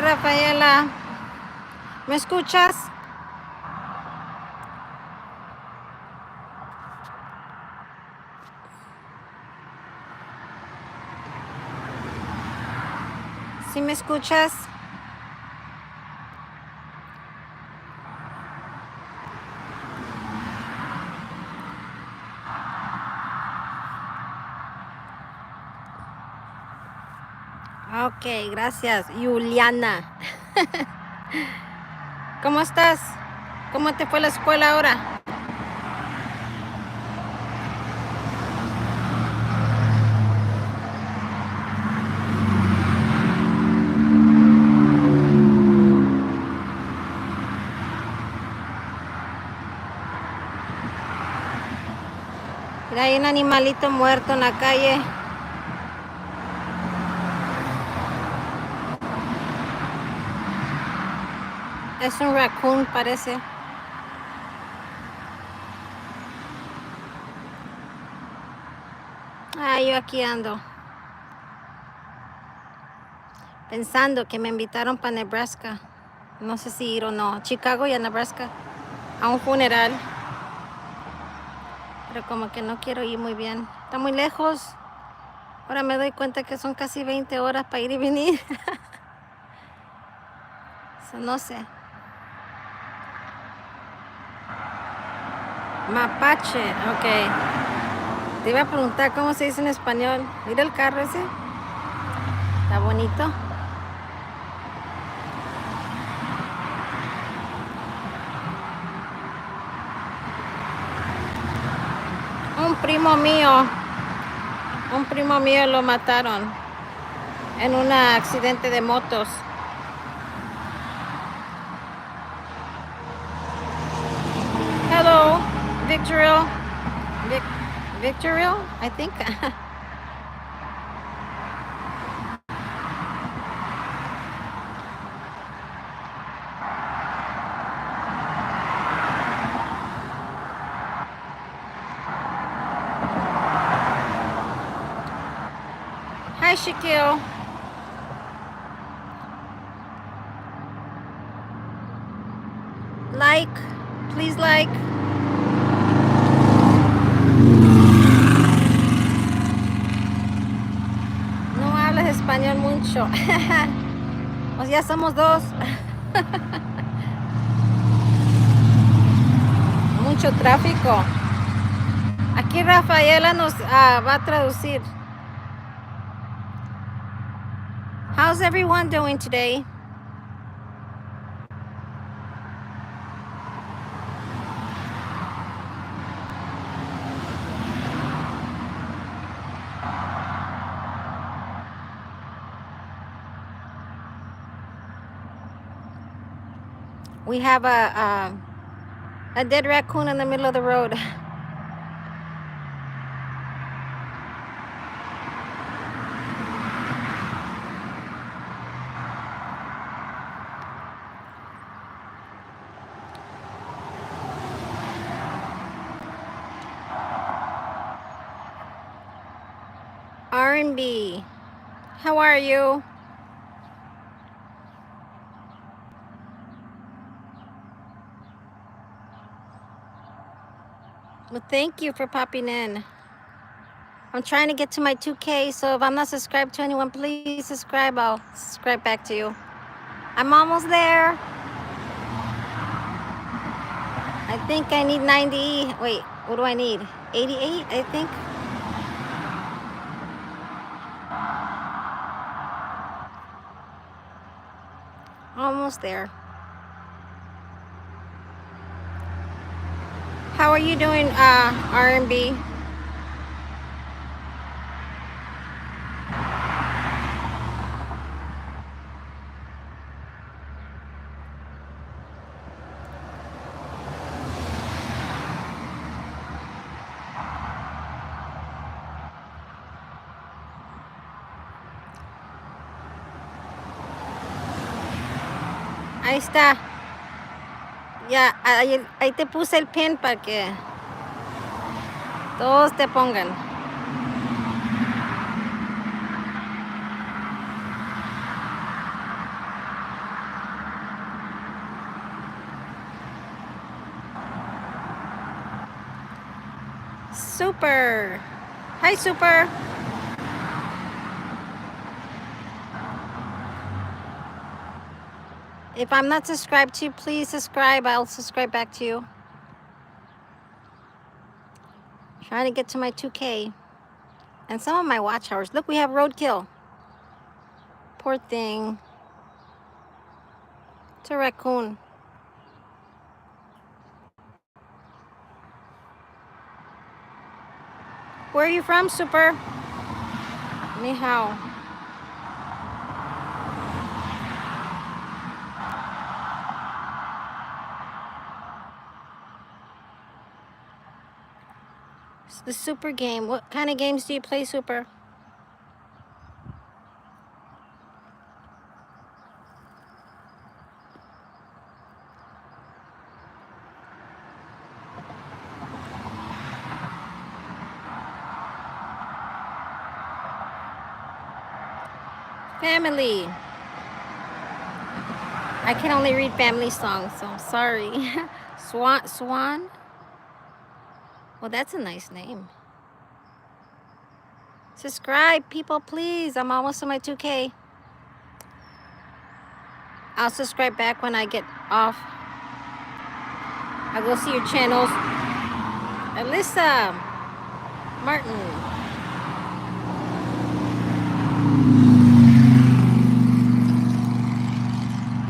Rafaela. ¿Me escuchas? ¿Sí me escuchas? Ok, gracias. Juliana. ¿Cómo estás? ¿Cómo te fue la escuela ahora? Mira, hay un animalito muerto en la calle. Es un raccoon, parece. Ah, yo aquí ando. Pensando que me invitaron para Nebraska. No sé si ir o no. Chicago y a Nebraska. A un funeral. Pero como que no quiero ir muy bien. Está muy lejos. Ahora me doy cuenta que son casi 20 horas para ir y venir. So, no sé. Mapache, ok. Te iba a preguntar cómo se dice en español. Mira el carro ese. Está bonito. Un primo mío lo mataron en un accidente de motos. Hello, Victorial. Victorial, I think. Hi, Shaquille. Like, please like. No hablas español mucho. Pues ya somos dos. Mucho tráfico. Aquí Rafaela nos va a traducir. How's everyone doing today? We have a dead raccoon in the middle of the road. R&B. How are you? Well, thank you for popping in. I'm trying to get to my 2K, so if I'm not subscribed to anyone, please subscribe. I'll subscribe back to you. I'm almost there. I think I need 90. Wait, what do I need? 88, I think. Almost there. How are you doing, R&B? Ahí está. Ya, ahí te puse el pin para que todos te pongan. Super. Hi, Super. If I'm not subscribed to you, please subscribe. I'll subscribe back to you. Trying to get to my 2K. And some of my watch hours. Look, we have roadkill. Poor thing. It's a raccoon. Where are you from, Super? Ni hao. It's the Super game. What kind of games do you play, Super? Family. I can only read family songs, so I'm sorry. Swan? Well, that's a nice name. Subscribe, people, please. I'm almost to my 2K. I'll subscribe back when I get off. I'll go see your channels. Alyssa Martin.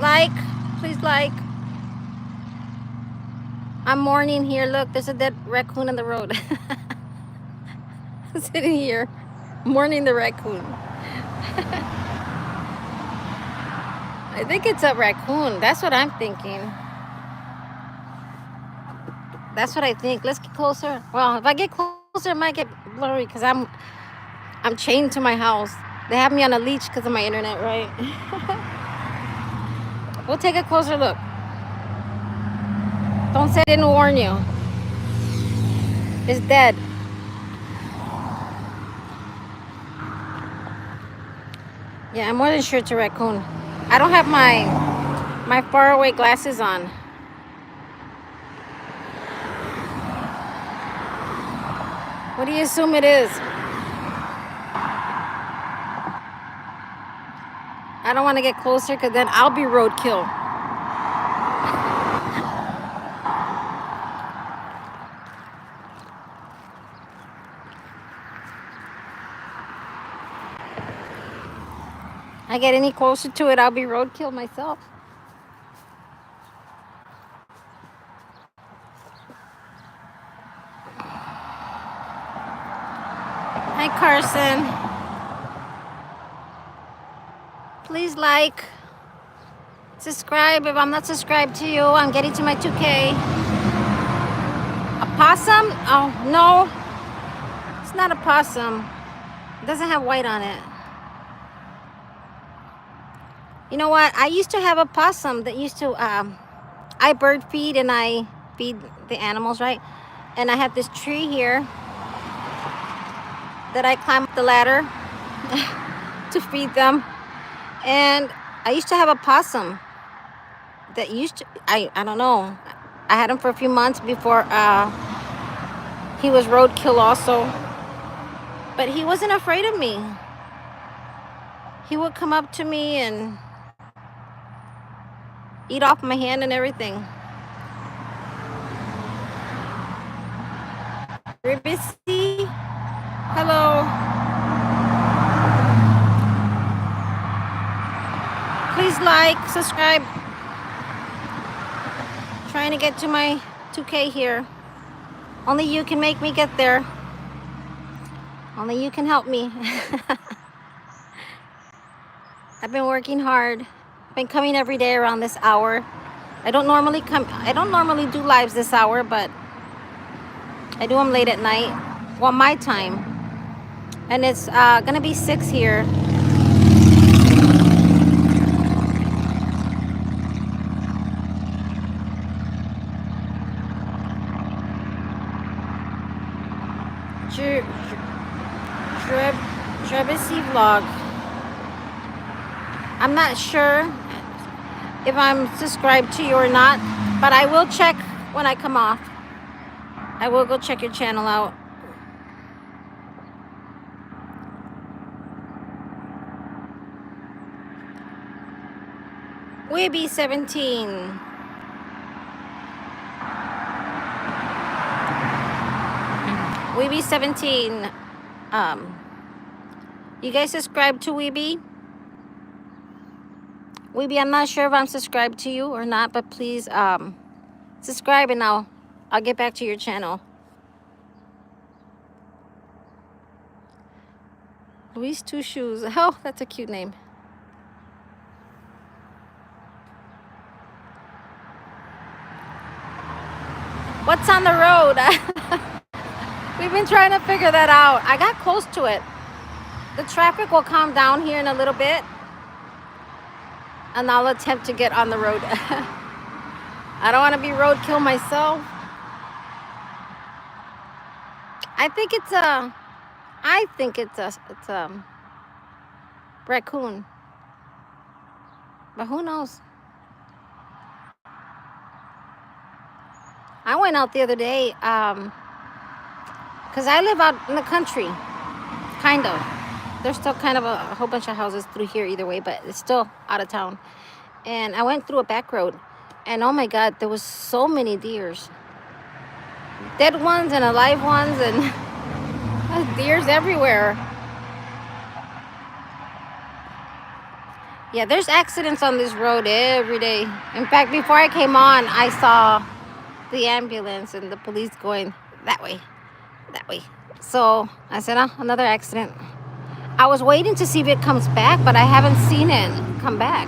Like, please like. I'm mourning here. Look, there's a dead raccoon on the road. Sitting here, mourning the raccoon. I think it's a raccoon. That's what I'm thinking. That's what I think. Let's get closer. Well, if I get closer, it might get blurry because I'm chained to my house. They have me on a leash because of my internet, right? We'll take a closer look. Don't say I didn't warn you. It's dead. Yeah, I'm more than sure it's a raccoon. I don't have my faraway glasses on. What do you assume it is? I don't want to get closer because then I'll be roadkill. I get any closer to it, I'll be roadkill myself. Hi, Carson. Please like, subscribe. If I'm not subscribed to you, I'm getting to my 2K. A possum? Oh, no. It's not a possum. It doesn't have white on it. You know what? I used to have a possum that used to, I bird feed and I feed the animals, right? And I have this tree here that I climb up the ladder to feed them. And I used to have a possum that used to, I don't know. I had him for a few months before he was roadkill also. But he wasn't afraid of me. He would come up to me and eat off my hand and everything. Ribisi, hello. Please like, subscribe. Trying to get to my 2K here. Only you can make me get there. Only you can help me. I've been working hard. I've been coming every day around this hour. I don't normally do lives this hour, but I do them late at night. Well, my time. And it's gonna be 6 here. Trebisi vlog. I'm not sure if I'm subscribed to you or not, but I will check when I come off. I will go check your channel out. Weeby 17. Weeby 17. You guys subscribe to Weeby? Weeby, I'm not sure if I'm subscribed to you or not, but please subscribe and I'll get back to your channel. Luis Two Shoes. Oh, that's a cute name. What's on the road? We've been trying to figure that out. I got close to it. The traffic will calm down here in a little bit, and I'll attempt to get on the road. I don't want to be roadkill myself. I think it's a raccoon, but who knows? I went out the other day because I live out in the country, kind of. There's still kind of a whole bunch of houses through here either way, but it's still out of town. And I went through a back road, and oh my God, there was so many deers. Dead ones and alive ones, and deers everywhere. Yeah, there's accidents on this road every day. In fact, before I came on, I saw the ambulance and the police going that way. So I said, oh, another accident. I was waiting to see if it comes back, but I haven't seen it come back.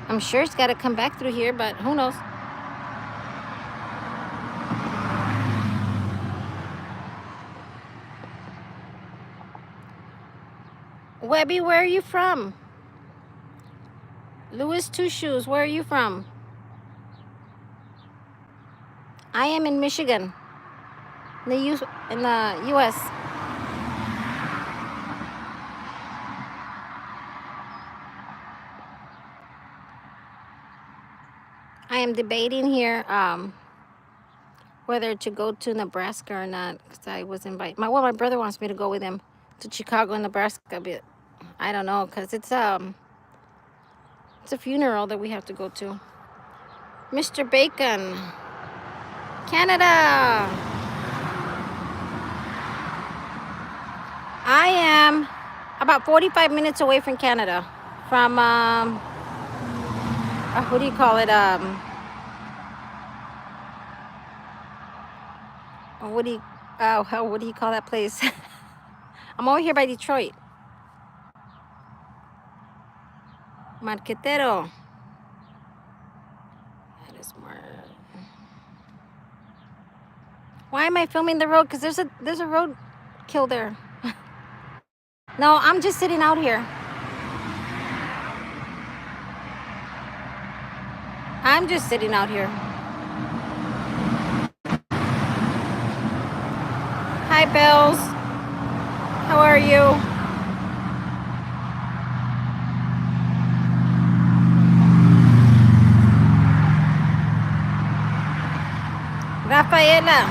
I'm sure it's got to come back through here, but who knows? Webby, where are you from? Louis Two Shoes, where are you from? I am in Michigan, in the U.S. I am debating here whether to go to Nebraska or not, because I was invited. My brother wants me to go with him to Chicago and Nebraska, but I don't know, because it's a funeral that we have to go to. Mr. Bacon, Canada. I am about 45 minutes away from Canada, from what do you call it? What do you call that place? I'm over here by Detroit. Marquetero. That is more. Why am I filming the road? Because there's a road kill there. No, I'm just sitting out here. I'm just sitting out here. Hi, Bells. How are you? Rafaela,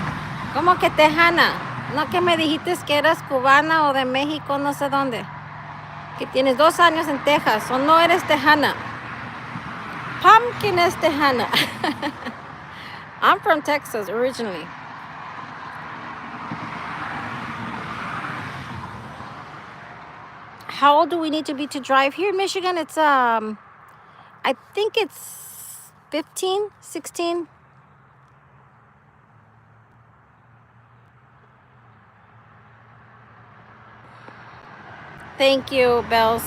¿cómo que tejana? No que me dijiste que eras cubana o de México, no sé dónde. Que tienes 2 años en Texas, o no eres tejana. Pumpkin is tejana. I'm from Texas originally. How old do we need to be to drive? Here in Michigan, it's I think it's 15, 16. Thank you, Bells.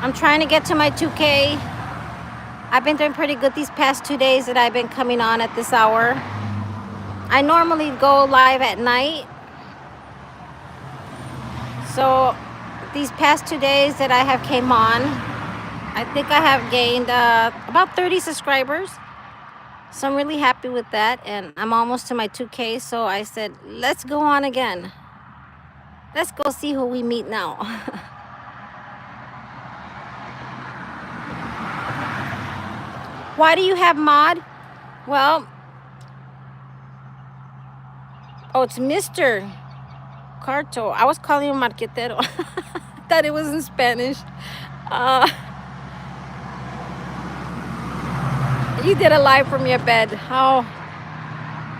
I'm trying to get to my 2K. I've been doing pretty good these past 2 days that I've been coming on at this hour. I normally go live at night. So these past 2 days that I have came on, I think I have gained about 30 subscribers. So I'm really happy with that. And I'm almost to my 2K. So I said, let's go on again. Let's go see who we meet now. Why do you have mod? Well, oh, it's Mr. Carto. I was calling him Marquetero. Thought it was in Spanish. You did a live from your bed. How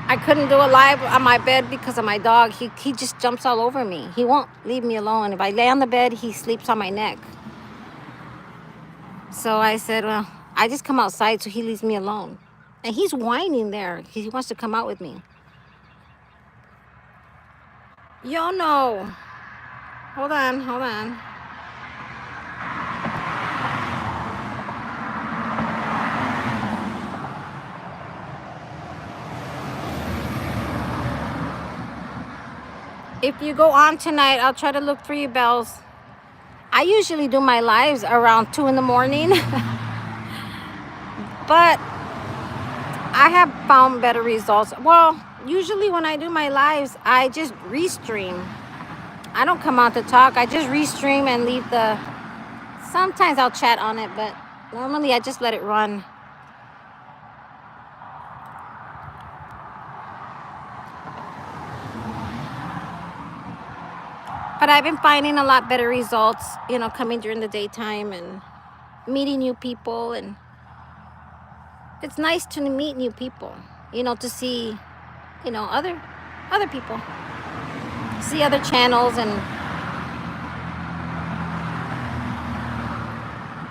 I couldn't do a live on my bed because of my dog. He just jumps all over me. He won't leave me alone. If I lay on the bed, he sleeps on my neck. So I said, well, I just come outside so he leaves me alone. And he's whining there. He wants to come out with me. Yo, no. Hold on, hold on. If you go on tonight, I'll try to look for you, Bells. I usually do my lives around 2 in the morning. But I have found better results. Well, usually when I do my lives, I just restream. I don't come out to talk. I just restream and leave the... Sometimes I'll chat on it, but normally I just let it run. But I've been finding a lot better results, you know, coming during the daytime and meeting new people. And it's nice to meet new people, you know, to see, you know, other people, see other channels. And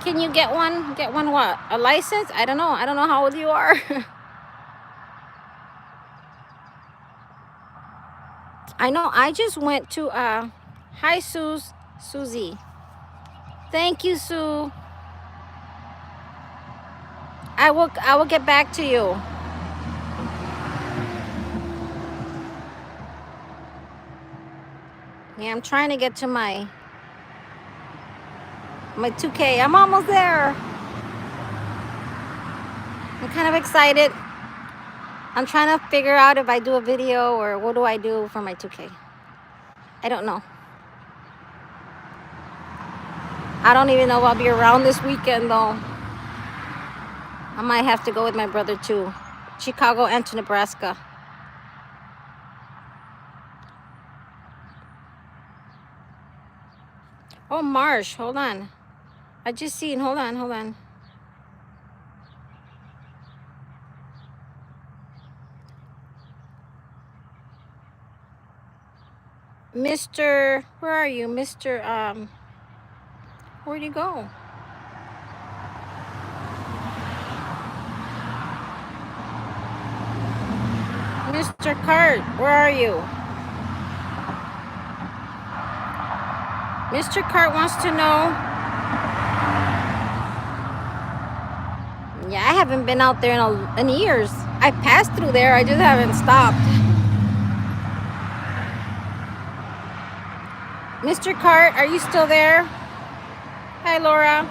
can you get one what? A license? I don't know how old you are. I know I just went to hi Susie. Thank you, Sue. I will get back to you. Yeah, I'm trying to get to my 2K. I'm almost there. I'm kind of excited. I'm trying to figure out if I do a video or what do I do for my 2K. I don't know. I don't even know if I'll be around this weekend though. I might have to go with my brother to Chicago and to Nebraska. Oh, Marsh, hold on. I just seen, hold on. Mr., where are you? Mr., where'd you go? Mr. Cart, where are you? Mr. Cart wants to know. Yeah, I haven't been out there in years. I passed through there, I just haven't stopped. Mr. Cart, are you still there? Hi, Laura.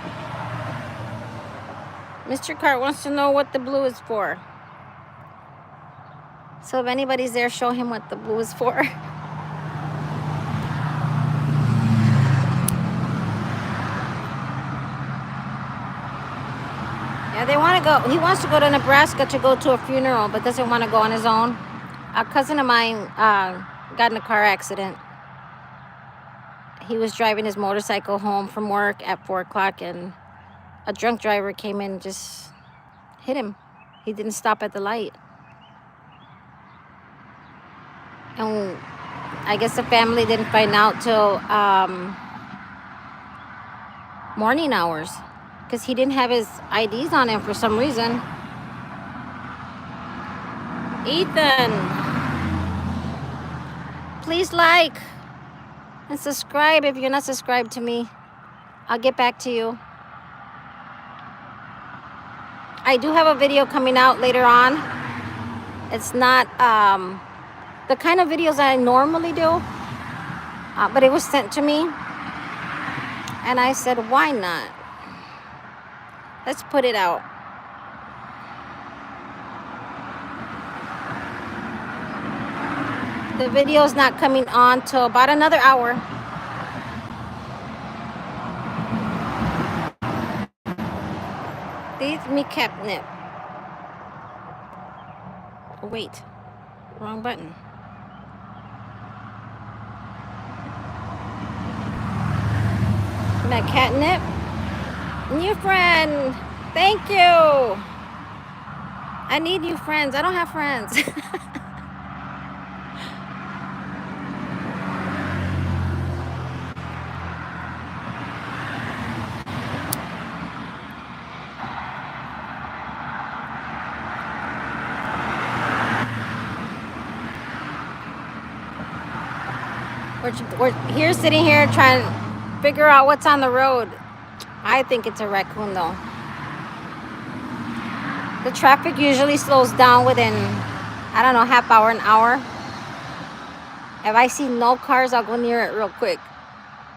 Mr. Cart wants to know what the blue is for. So if anybody's there, show him what the blue is for. Yeah, they want to go. He wants to go to Nebraska to go to a funeral, but doesn't want to go on his own. A cousin of mine got in a car accident. He was driving his motorcycle home from work at 4 o'clock, and a drunk driver came in and just hit him. He didn't stop at the light. And I guess the family didn't find out till morning hours because he didn't have his IDs on him for some reason. Ethan, please like and subscribe if you're not subscribed to me. I'll get back to you. I do have a video coming out later on. It's not the kind of videos I normally do, but it was sent to me. And I said, why not? Let's put it out. The video's not coming on till about another hour. Leave me catnip. Oh, wait, wrong button. My catnip. New friend. Thank you. I need new friends. I don't have friends. We're here sitting here trying to figure out what's on the road. I think it's a raccoon though. The traffic usually slows down within, I don't know, half hour, an hour. If I see no cars, I'll go near it real quick.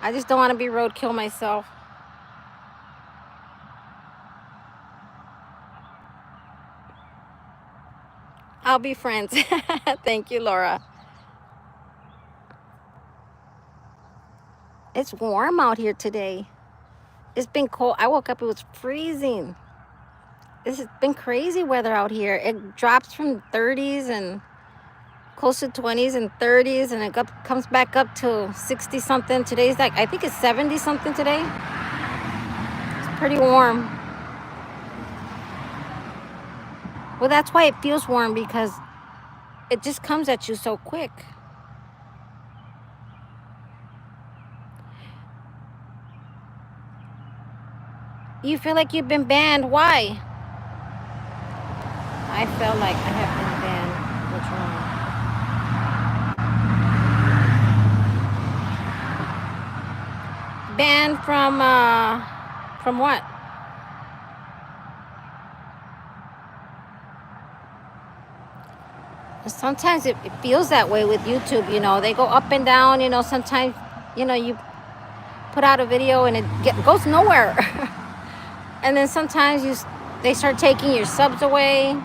I just don't want to be roadkill myself. I'll be friends. Thank you, Laura. It's warm out here today. It's been cold. I woke up, it was freezing. This has been crazy weather out here. It drops from 30s and close to 20s and 30s, and it comes back up to 60 something. Today's like, I think it's 70 something today. It's pretty warm. Well, that's why it feels warm, because it just comes at you so quick. You feel like you've been banned. Why? I felt like I have been banned. What's wrong? Banned from what? Sometimes it feels that way with YouTube, you know. They go up and down, you know. Sometimes, you know, you put out a video and it goes nowhere. And then sometimes they start taking your subs away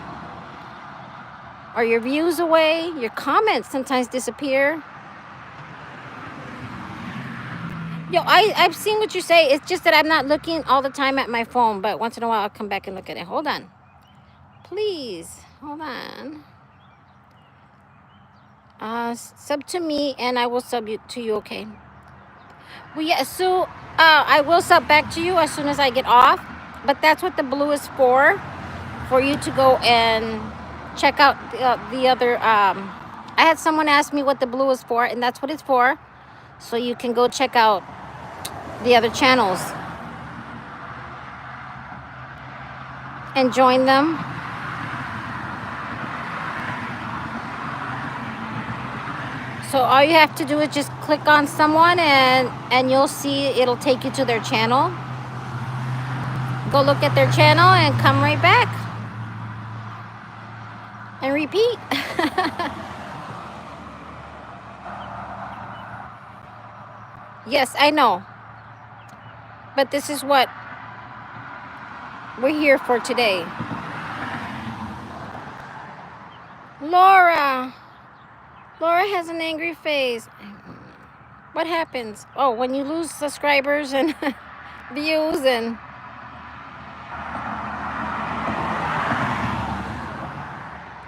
or your views away. Your comments sometimes disappear. Yo, I've seen what you say. It's just that I'm not looking all the time at my phone, but once in a while I'll come back and look at it. Hold on. Please, hold on. Sub to me and I will sub you to you, okay? Well, yeah, so I will sub back to you as soon as I get off, but that's what the blue is for you to go and check out the other. I had someone ask me what the blue is for, and that's what it's for. So you can go check out the other channels and join them. So all you have to do is just click on someone and you'll see it'll take you to their channel. Go look at their channel and come right back. And repeat. Yes, I know. But this is what we're here for today. Laura has an angry face. What happens? Oh, when you lose subscribers and views and...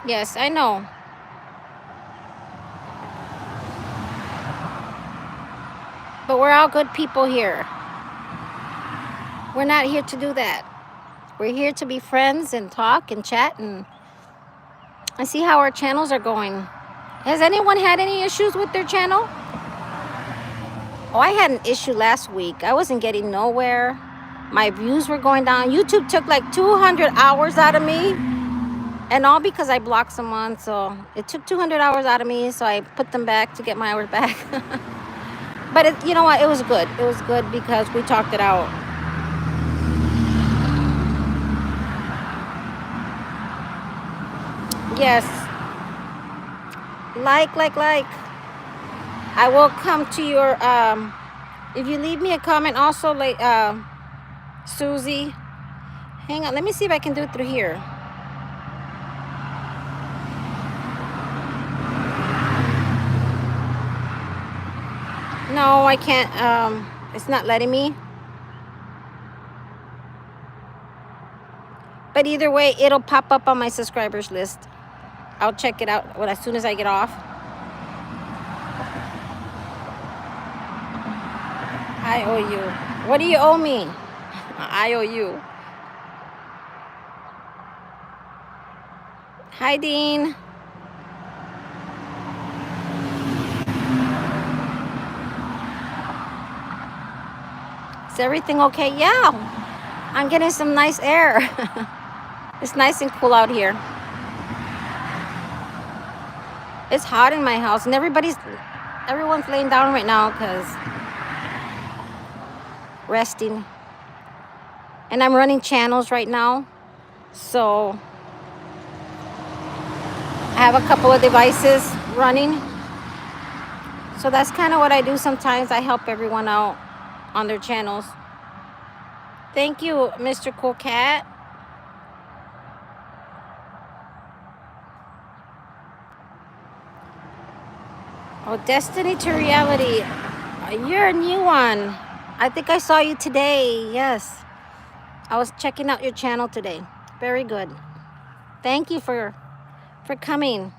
Yes, I know. But we're all good people here. We're not here to do that. We're here to be friends and talk and chat and see how our channels are going. Has anyone had any issues with their channel? Oh, I had an issue last week. I wasn't getting nowhere. My views were going down. YouTube took like 200 hours out of me. And all because I blocked someone. So it took 200 hours out of me. So I put them back to get my hours back. But you know what? It was good. It was good because we talked it out. Yes. Like. I will come to your, if you leave me a comment also, like, Susie. Hang on. Let me see if I can do it through here. No, I can't. It's not letting me. But either way, it'll pop up on my subscribers list. I'll check it out as soon as I get off. I owe you. What do you owe me? I owe you. Hi, Dean. Is everything okay? Yeah, I'm getting some nice air. It's nice and cool out here. It's hot in my house, and everyone's laying down right now because resting. And I'm running channels right now, so I have a couple of devices running. So that's kind of what I do sometimes. I help everyone out on their channels. Thank you, Mr. Cool Cat. Oh, Destiny to Reality. You're a new one. I think I saw you today. Yes. I was checking out your channel today. Very good. Thank you for coming.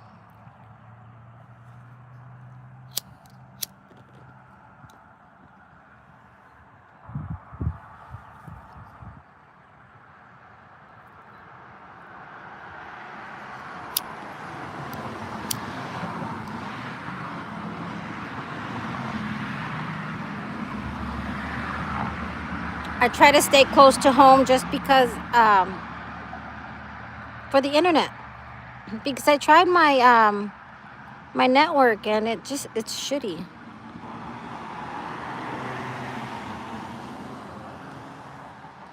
I try to stay close to home just because for the internet. Because I tried my network and it's shitty.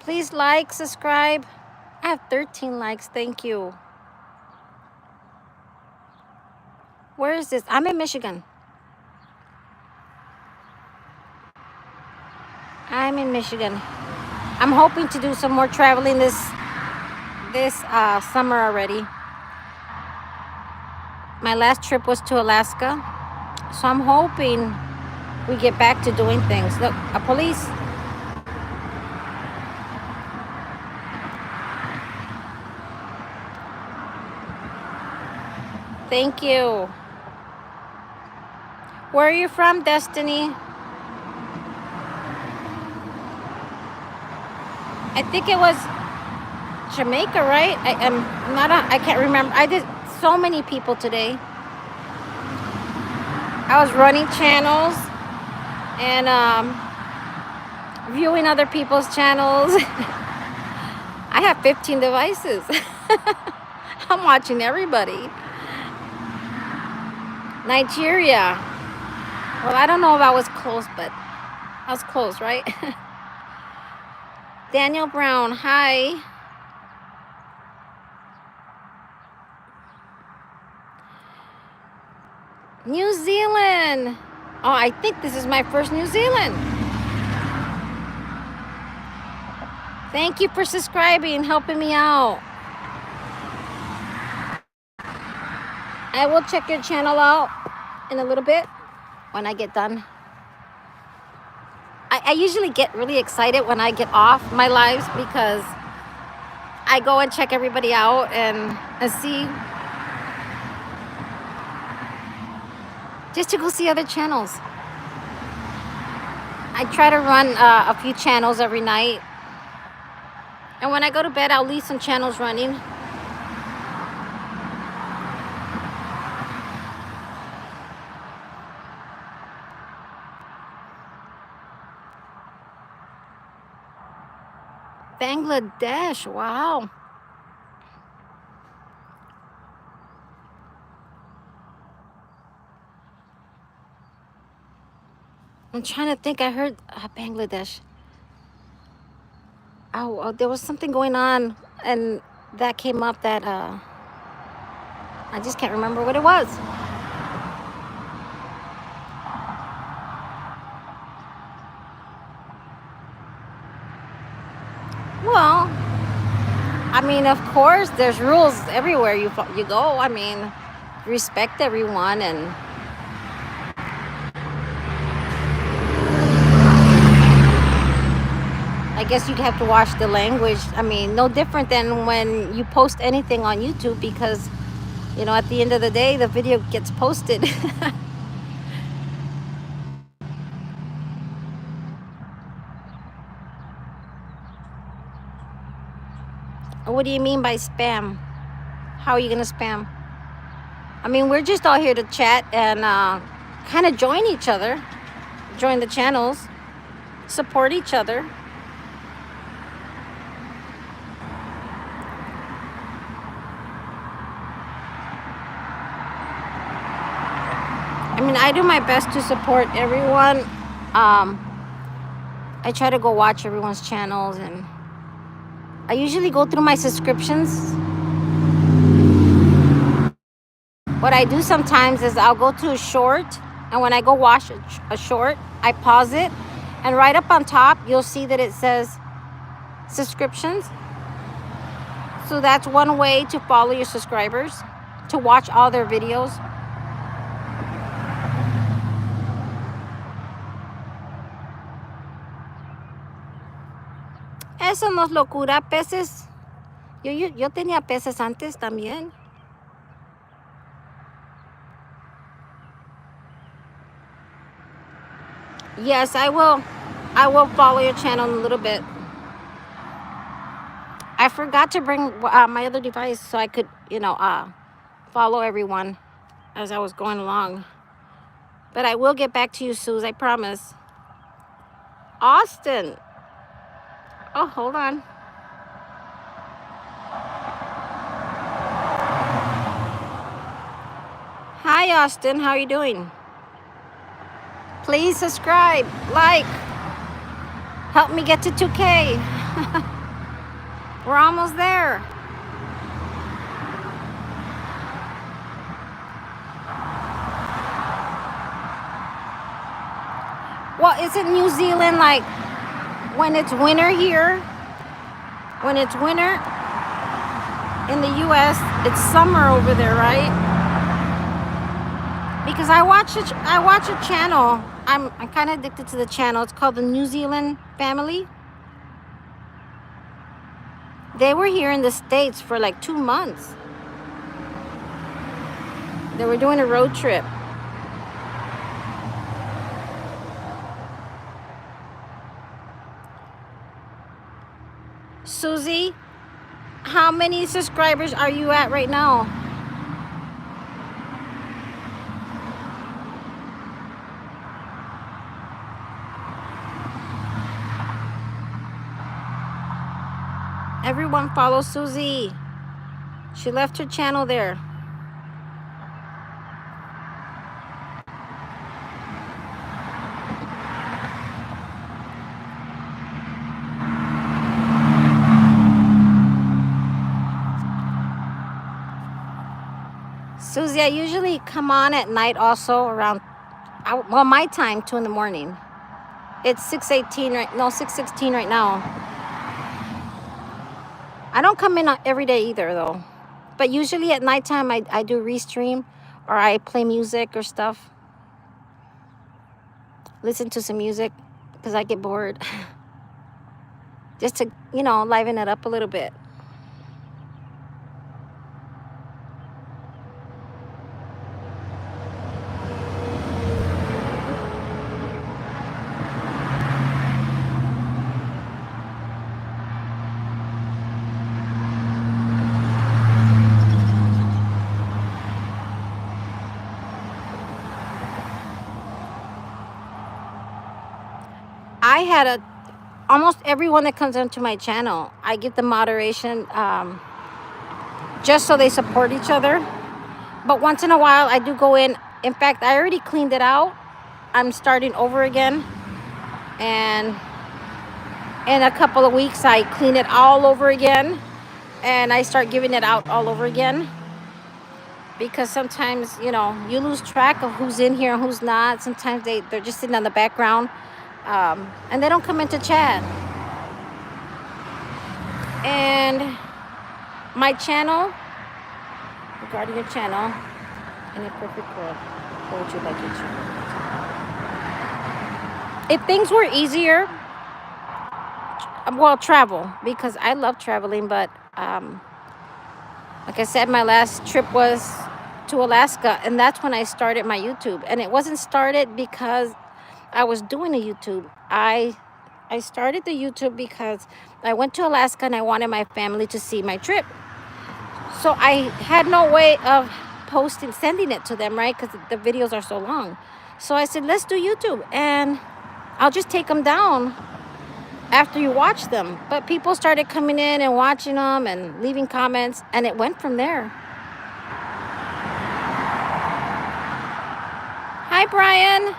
Please like, subscribe. I have 13 likes. Thank you. Where is this? I'm in Michigan. I'm in Michigan. I'm hoping to do some more traveling this summer already. My last trip was to Alaska, so I'm hoping we get back to doing things. Look, a police. Thank you. Where are you from, Destiny? I think it was Jamaica, right? I can't remember. I did so many people today. I was running channels and viewing other people's channels. I have 15 devices. I'm watching everybody. Nigeria. Well, I don't know if I was close, but I was close, right? Daniel Brown, hi. New Zealand. Oh, I think this is my first New Zealand. Thank you for subscribing and helping me out. I will check your channel out in a little bit when I get done. I usually get really excited when I get off my lives because I go and check everybody out and see, just to go see other channels. I try to run a few channels every night. And when I go to bed, I'll leave some channels running. Bangladesh, wow. I'm trying to think. I heard Bangladesh. Oh, there was something going on, and that came up that I just can't remember what it was. Well, I mean, of course, there's rules everywhere you go. I mean, respect everyone, and I guess you'd have to watch the language. I mean, no different than when you post anything on YouTube, because, you know, at the end of the day, the video gets posted. What do you mean by spam? How are you gonna spam? I mean, we're just all here to chat and kind of join each other, join the channels, support each other. I mean, I do my best to support everyone. I try to go watch everyone's channels, and I usually go through my subscriptions. What I do sometimes is I'll go to a short, and when I go watch a short, I pause it, and right up on top, you'll see that it says subscriptions. So that's one way to follow your subscribers, to watch all their videos. Eso no es locura, peces. Yo tenía peces antes también. Yes, I will. I will follow your channel in a little bit. I forgot to bring my other device so I could, follow everyone as I was going along. But I will get back to you, Suze, I promise. Austin. Oh, hold on. Hi, Austin. How are you doing? Please subscribe, like. Help me get to 2K. We're almost there. Well, isn't New Zealand like when it's winter here? When it's winter in the US, it's summer over there, right? Because I watch a channel. I'm kind of addicted to the channel. It's called the New Zealand Family. They were here in the States for like 2 months. They were doing a road trip. Susie, how many subscribers are you at right now? Everyone follow Susie. She left her channel there. Susie, I usually come on at night also around, well, my time, 2 in the morning. It's 6:18 right, no, 6:16 right now. I don't come in every day either though. But usually at nighttime I do restream or I play music or stuff. Listen to some music because I get bored. Just to, liven it up a little bit. I had almost everyone that comes onto my channel, I give them moderation just so they support each other. But once in a while, I do go in. In fact, I already cleaned it out. I'm starting over again. And in a couple of weeks, I clean it all over again. And I start giving it out all over again. Because sometimes, you lose track of who's in here and who's not. Sometimes they're just sitting on the background. And they don't come into chat. And my channel, regarding your channel, in a perfect world, what would you like your channel? If things were easier, well, travel, because I love traveling, but like I said, my last trip was to Alaska, and that's when I started my YouTube. And it wasn't started because I was doing a YouTube. I started the YouTube because I went to Alaska and I wanted my family to see my trip. So I had no way of sending it to them, right? Because the videos are so long. So I said, let's do YouTube, and I'll just take them down after you watch them. But people started coming in and watching them and leaving comments, and it went from there. Hi, Brian.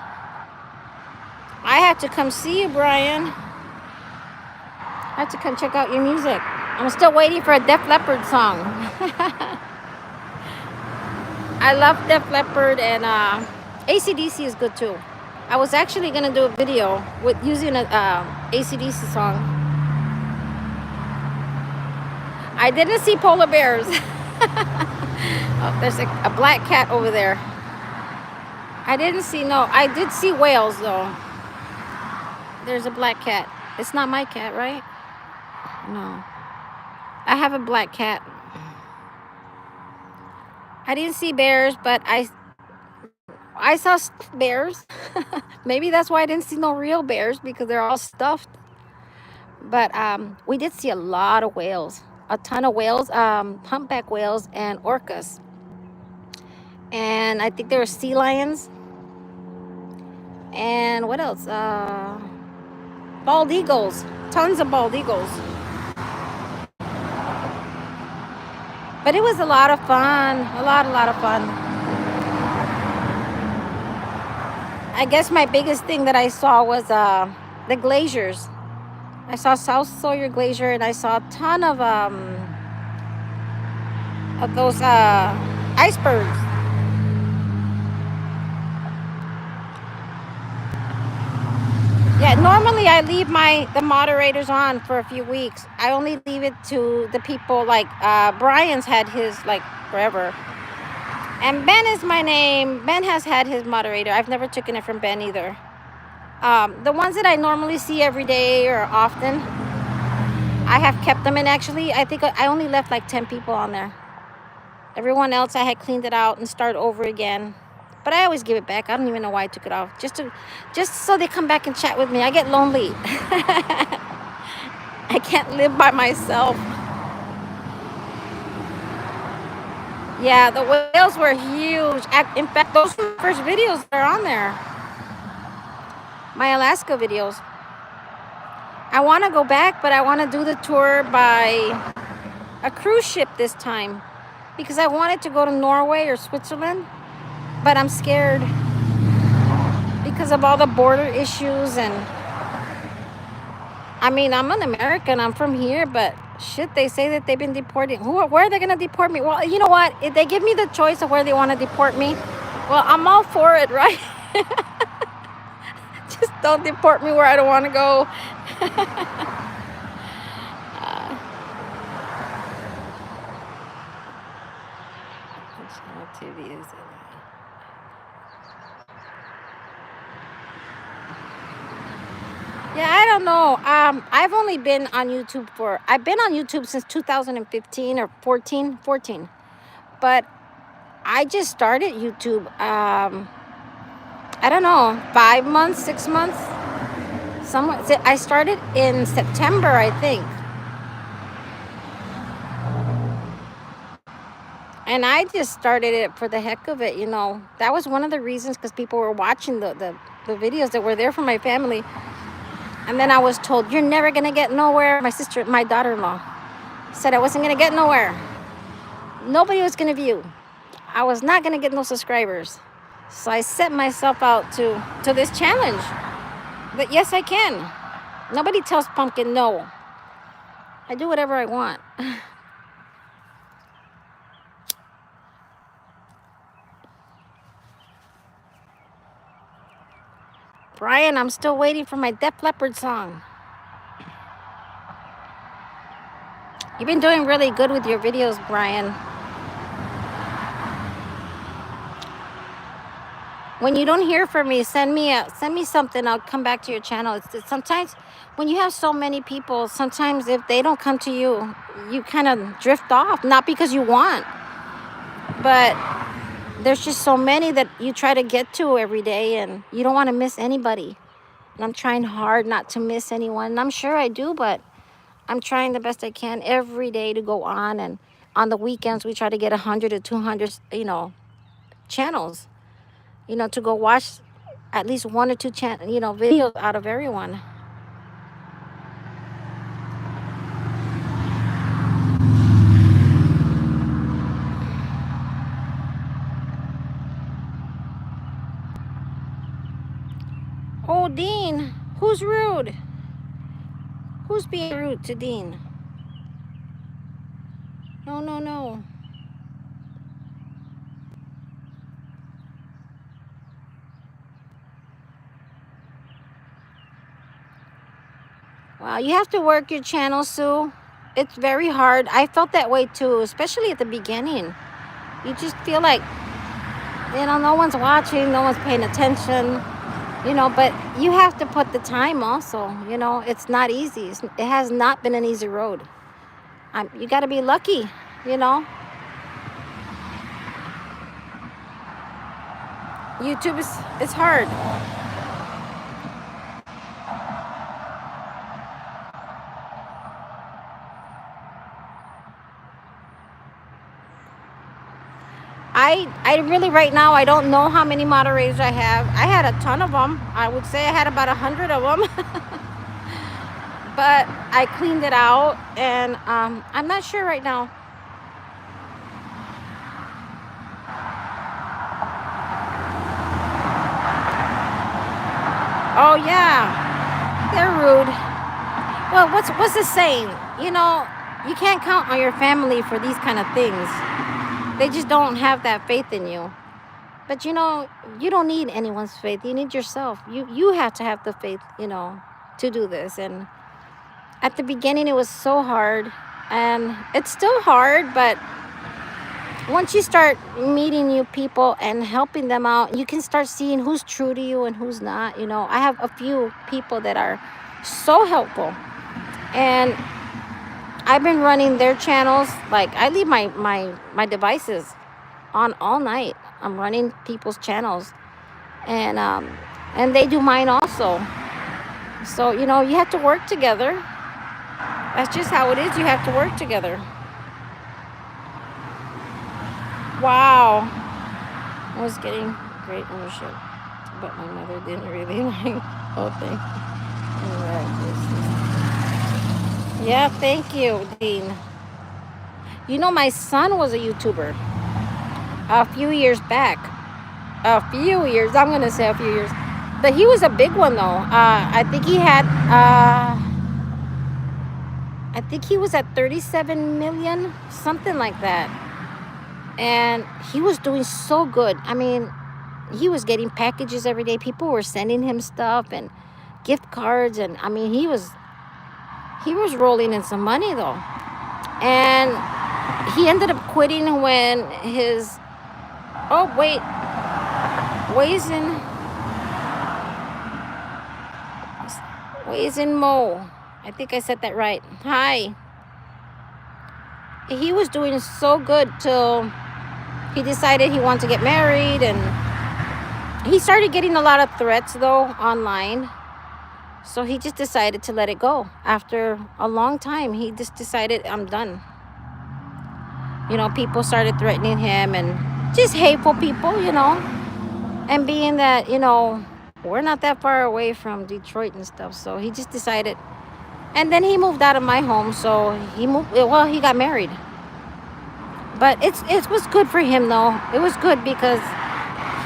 I have to come see you, Brian. I have to come check out your music. I'm still waiting for a Def Leppard song. I love Def Leppard, and AC/DC is good too. I was actually gonna do a video with using a AC/DC song. I didn't see polar bears. Oh, there's a black cat over there. I didn't see, no, I did see whales though. There's a black cat. It's not my cat, right? No. I have a black cat. I didn't see bears, but I saw bears. Maybe that's why I didn't see no real bears, because they're all stuffed. But we did see a lot of whales, a ton of whales, humpback whales and orcas. And I think there were sea lions. And what else? Bald eagles, tons of bald eagles. But it was a lot of fun, a lot of fun. I guess my biggest thing that I saw was the glaciers. I saw South Sawyer Glacier, and I saw a ton of those icebergs. Yeah, normally I leave the moderators on for a few weeks. I only leave it to the people like Brian's had his like forever. And Ben is my name. Ben has had his moderator. I've never taken it from Ben either. The ones that I normally see every day or often, I have kept them in. Actually, I think I only left like 10 people on there. Everyone else, I had cleaned it out and start over again. But I always give it back. I don't even know why I took it off. Just so they come back and chat with me. I get lonely. I can't live by myself. Yeah, the whales were huge. In fact, those were the first videos that are on there. My Alaska videos. I want to go back, but I want to do the tour by a cruise ship this time, because I wanted to go to Norway or Switzerland, but I'm scared because of all the border issues. And I mean, I'm an American, I'm from here, but shit, they say that they've been deporting. Where are they going to deport me? Well, you know what? If they give me the choice of where they want to deport me, well, I'm all for it, right? Just don't deport me where I don't want to go. Yeah, I don't know. I've only been on YouTube I've been on YouTube since 2015 or 14. But I just started YouTube, I don't know, 5 months, 6 months. I started in September, I think. And I just started it for the heck of it, you know. That was one of the reasons, because people were watching the videos that were there for my family. And then I was told, you're never going to get nowhere. My daughter-in-law said I wasn't going to get nowhere. Nobody was going to view. I was not going to get no subscribers. So I set myself out to this challenge. But yes, I can. Nobody tells Pumpkin no. I do whatever I want. Brian, I'm still waiting for my Def Leppard song. You've been doing really good with your videos, Brian. When you don't hear from me, send me something. I'll come back to your channel. It's sometimes when you have so many people, sometimes if they don't come to you, you kind of drift off. Not because you want, but there's just so many that you try to get to every day, and you don't want to miss anybody. And I'm trying hard not to miss anyone. And I'm sure I do, but I'm trying the best I can every day to go on on the weekends we try to get 100 to 200, channels, to go watch at least one or two videos out of everyone. Oh, Dean, who's rude? Who's being rude to Dean? No, no, no. Wow, you have to work your channel, Sue. It's very hard. I felt that way too, especially at the beginning. You just feel like, no one's watching, no one's paying attention, but you have to put the time also. It's not easy. It has not been an easy road. You got to be lucky, YouTube it's hard. I really right now I don't know how many moderators I have. I had a ton of them. I would say I had about 100 of them. But I cleaned it out, and I'm not sure right now. Oh yeah, they're rude. Well, what's the saying? You can't count on your family for these kind of things. They just don't have that faith in you. But you don't need anyone's faith. You need yourself. You have to have the faith, to do this. And at the beginning it was so hard, and it's still hard, but once you start meeting new people and helping them out, you can start seeing who's true to you and who's not. I have a few people that are so helpful, and I've been running their channels. Like, I leave my devices on all night. I'm running people's channels, and they do mine also. So you have to work together. That's just how it is. You have to work together. Wow, I was getting great ownership, but my mother didn't really like whole thing. Yeah, thank you, Dean. My son was a YouTuber a few years back. A few years, I'm gonna say a few years, but he was a big one though. I think he had I think he was at 37 million, something like that. And he was doing so good. I mean, he was getting packages every day. People were sending him stuff and gift cards, and I mean, he was rolling in some money though. And he ended up quitting when his Ways in Mo. I think I said that right. Hi. He was doing so good till he decided he wanted to get married, and he started getting a lot of threats though online. So he just decided to let it go. After a long time, he just decided, I'm done. People started threatening him, and just hateful people, and being that, we're not that far away from Detroit and stuff. So he just decided, and then he moved out of my home. So he got married. But it was good for him though. It was good because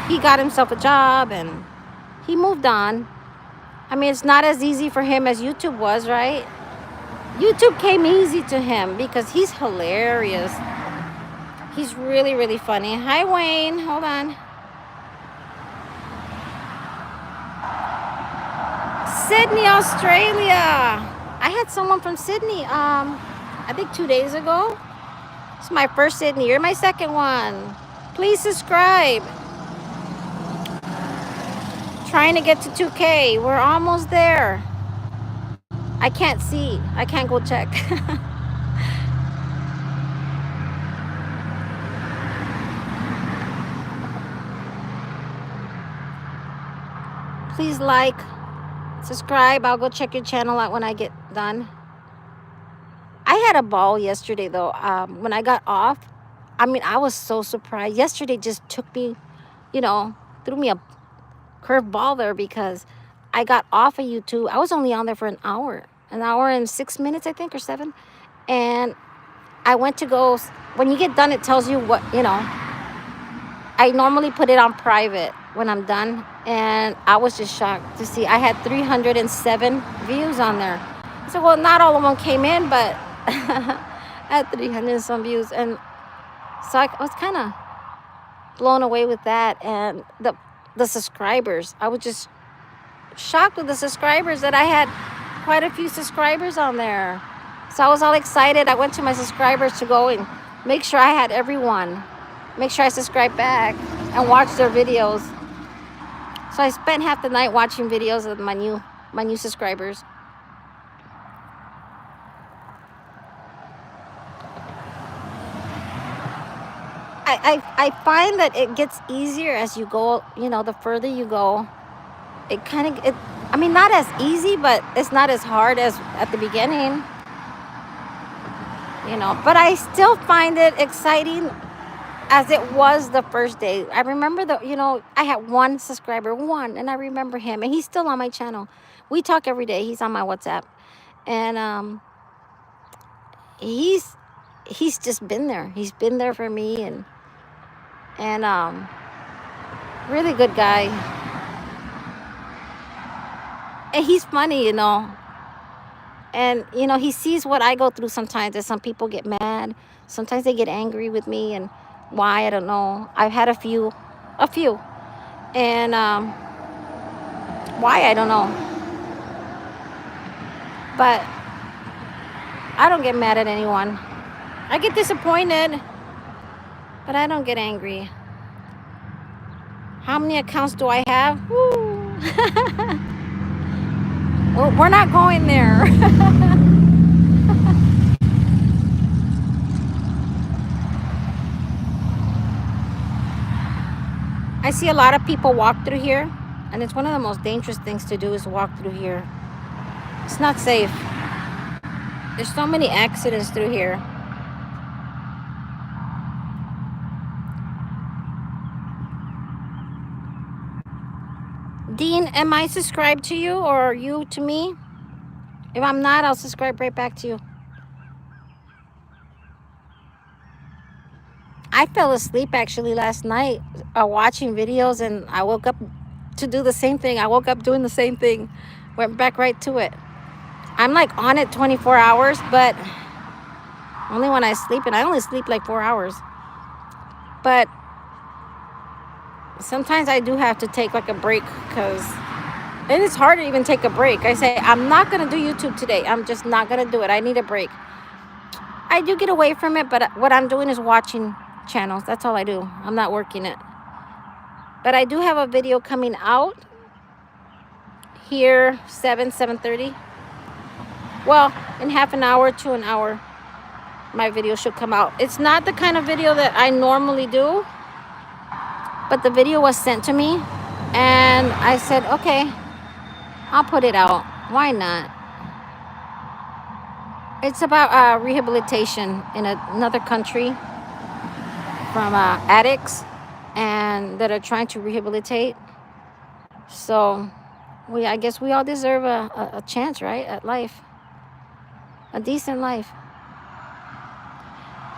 he got himself a job and he moved on. I mean, it's not as easy for him as YouTube was, right? YouTube came easy to him because he's hilarious. He's really, really funny. Hi, Wayne. Hold on. Sydney, Australia. I had someone from Sydney, I think 2 days ago. It's my first Sydney. You're my second one. Please subscribe. Trying to get to 2K. We're almost there. I can't see. I can't go check. Please like, subscribe. I'll go check your channel out when I get done. I had a ball yesterday though. When I got off, I mean, I was so surprised. Yesterday just took me, you know, threw me a curved ball there because I got off of YouTube. I was only on there for an hour and 6 minutes, I think, or seven. And I went to go, when you get done, it tells you what, I normally put it on private when I'm done. And I was just shocked to see I had 307 views on there. So, well, not all of them came in, but I had 300 and some views. And so I was kind of blown away with that. And the subscribers, I was just shocked with the subscribers that I had quite a few subscribers on there. So I was all excited. I went to my subscribers to go and make sure I had everyone, make sure I subscribed back and watched their videos. So I spent half the night watching videos of my new subscribers. I find that it gets easier as you go, the further you go. I mean, not as easy, but it's not as hard as at the beginning. But I still find it exciting as it was the first day. I remember I had one subscriber, and I remember him, and he's still on my channel. We talk every day. He's on my WhatsApp, and he's just been there. He's been there for me, and really good guy, and he's funny, and he sees what I go through sometimes. And some people get mad, sometimes they get angry with me, and why, I don't know. I've had a few, and why, I don't know. But I don't get mad at anyone. I get disappointed, but I don't get angry. How many accounts do I have? Woo. Well, we're not going there. I see a lot of people walk through here, and it's one of the most dangerous things to do is walk through here. It's not safe. There's so many accidents through here. Dean, am I subscribed to you, or are you to me? If I'm not, I'll subscribe right back to you. I fell asleep actually last night watching videos, and I woke up to do the same thing. I woke up doing the same thing, went back right to it. I'm like on it 24 hours, but only when I sleep, and I only sleep like 4 hours. But sometimes I do have to take like a break, and it's hard to even take a break. I say, I'm not going to do YouTube today. I'm just not going to do it. I need a break. I do get away from it, but what I'm doing is watching channels. That's all I do. I'm not working it. But I do have a video coming out here, 7:30. Well, in half an hour to an hour, my video should come out. It's not the kind of video that I normally do, but the video was sent to me, and I said, okay, I'll put it out. Why not? It's about rehabilitation in another country from addicts and that are trying to rehabilitate. So I guess we all deserve a chance, right, at life, a decent life.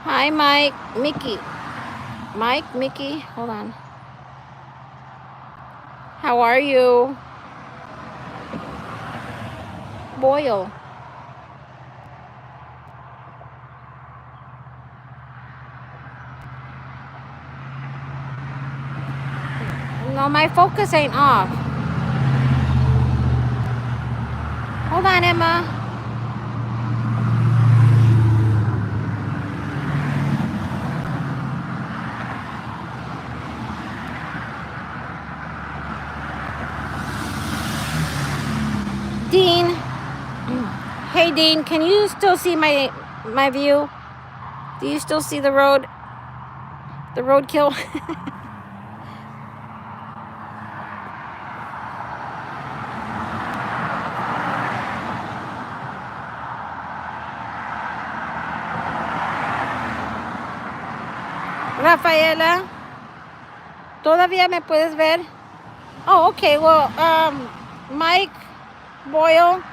Hi, Mickey, hold on. How are you? Boyle. No, my focus ain't off. Hold on, Emma. Dean. Hey, Dean, can you still see my view? Do you still see the roadkill? Rafaela, ¿todavía me puedes ver? Oh, okay. Well, Mike Boyle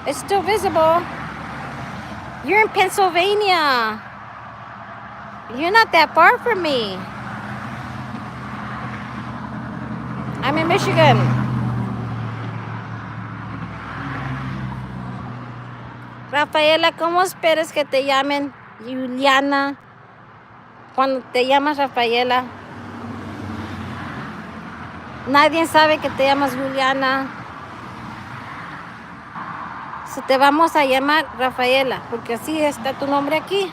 is still visible. You're in Pennsylvania. You're not that far from me. I'm in Michigan. Rafaela, ¿cómo esperas que te llamen Juliana cuando te llamas Rafaela? Nadie sabe que te llamas Juliana. So te vamos a llamar Rafaela, porque así está tu nombre aquí.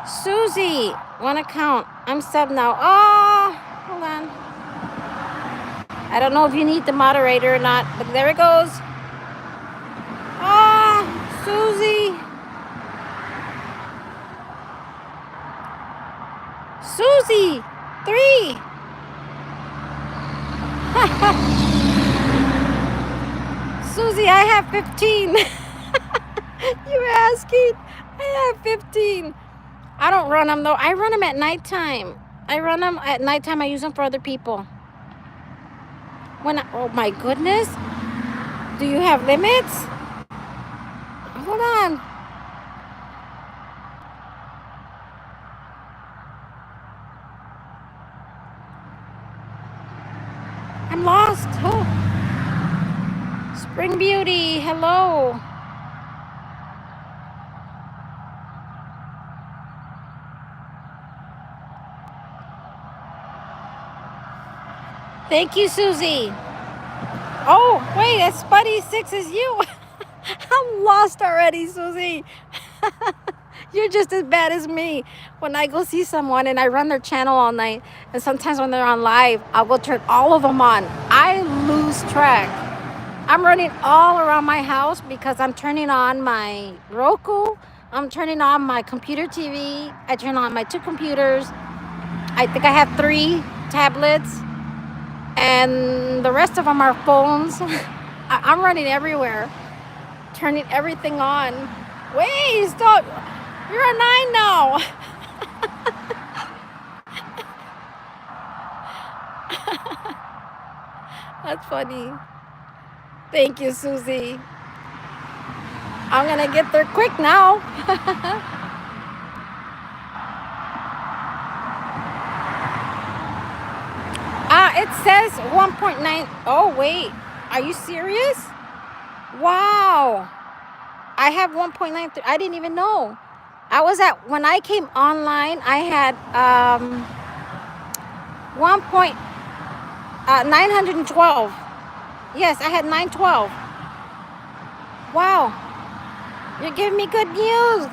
Susie, one account. I'm sub now. Oh, hold on. I don't know if you need the moderator or not, but there it goes. Oh, Susie. Susie, 3. Susie, I have 15. You were asking. I have 15. I don't run them though. I run them at nighttime. I run them at nighttime. I use them for other people. Oh my goodness. Do you have limits? Hold on. I'm lost. Oh. Spring Beauty, hello. Thank you, Susie. Oh, wait, that's Spuddy 6 is you. I'm lost already, Susie. You're just as bad as me. When I go see someone and I run their channel all night, and sometimes when they're on live, I'll go turn all of them on. I lose track. I'm running all around my house because I'm turning on my Roku. I'm turning on my computer TV. I turn on my 2 computers. I think I have 3 tablets. And the rest of them are phones. I'm running everywhere, turning everything on. Wait, stop. You're a 9 now. That's funny. Thank you, Susie. I'm going to get there quick now. It says 1.9. Oh, wait. Are you serious? Wow. I have 1.93. I didn't even know. When I came online, I had 912. Yes, I had 912. Wow. You're giving me good news.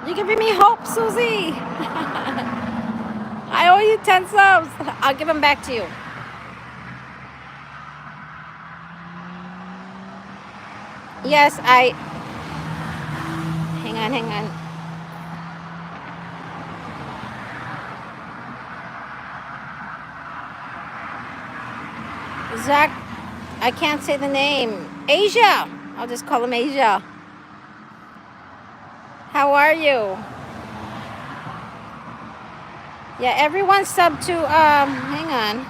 You're giving me hope, Susie. I owe you 10 subs. I'll give them back to you. Yes, hang on. Zach, I can't say the name. Asia. I'll just call him Asia. How are you? Yeah, everyone sub to, hang on.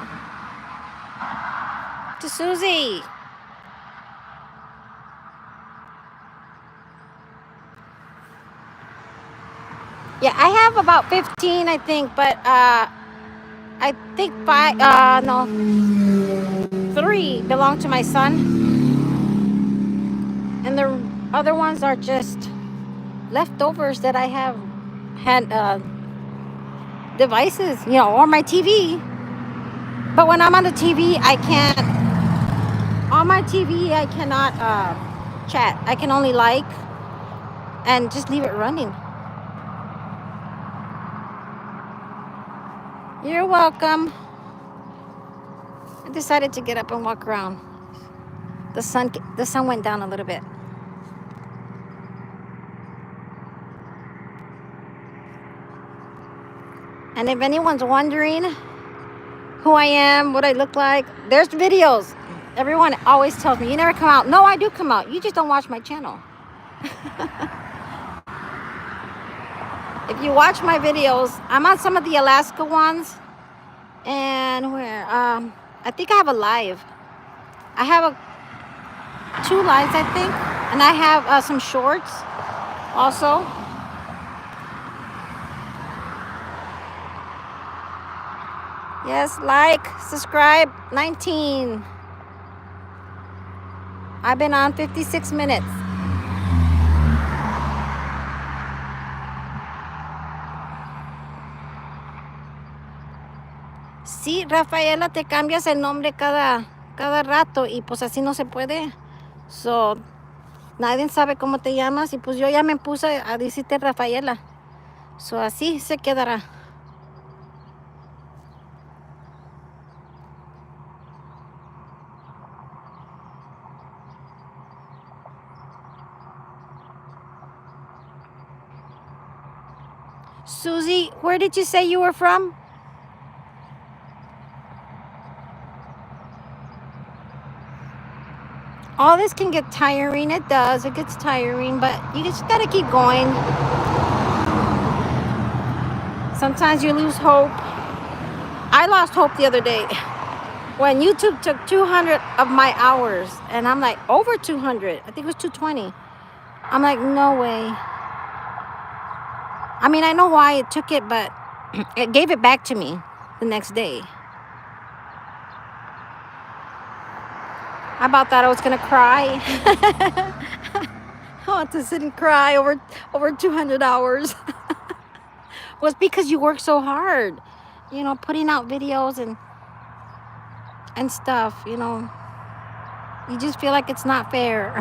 To Susie. Yeah, I have about 15, I think, but I think 3 belong to my son. And the other ones are just leftovers that I have had devices, or my TV. But when I'm on the TV, I can't. On my TV, I cannot chat. I can only like and just leave it running. You're welcome. I decided to get up and walk around. The sun went down a little bit. And if anyone's wondering who I am, what I look like, there's videos. Everyone always tells me, you never come out. No, I do come out. You just don't watch my channel. If you watch my videos, I'm on some of the Alaska ones, and where I think I have a live. I have two lives, I think, and I have some shorts also. Yes, like, subscribe. 19. I've been on 56 minutes. Sí, Rafaela, te cambias el nombre cada rato y pues así no se puede. So, nadie sabe cómo te llamas y pues yo ya me puse a decirte Rafaela. So, así se quedará. Susie, where did you say you were from? All this can get tiring. It does. It gets tiring, but you just gotta keep going. Sometimes you lose hope. I lost hope the other day when YouTube took 200 of my hours, and I'm like, over 200. I think it was 220. I'm like, no way. I mean, I know why it took it, but it gave it back to me the next day. I about thought I was gonna cry. I want to sit and cry over 200 hours. Well, it's because you work so hard, you know, putting out videos and stuff, you know. You just feel like it's not fair.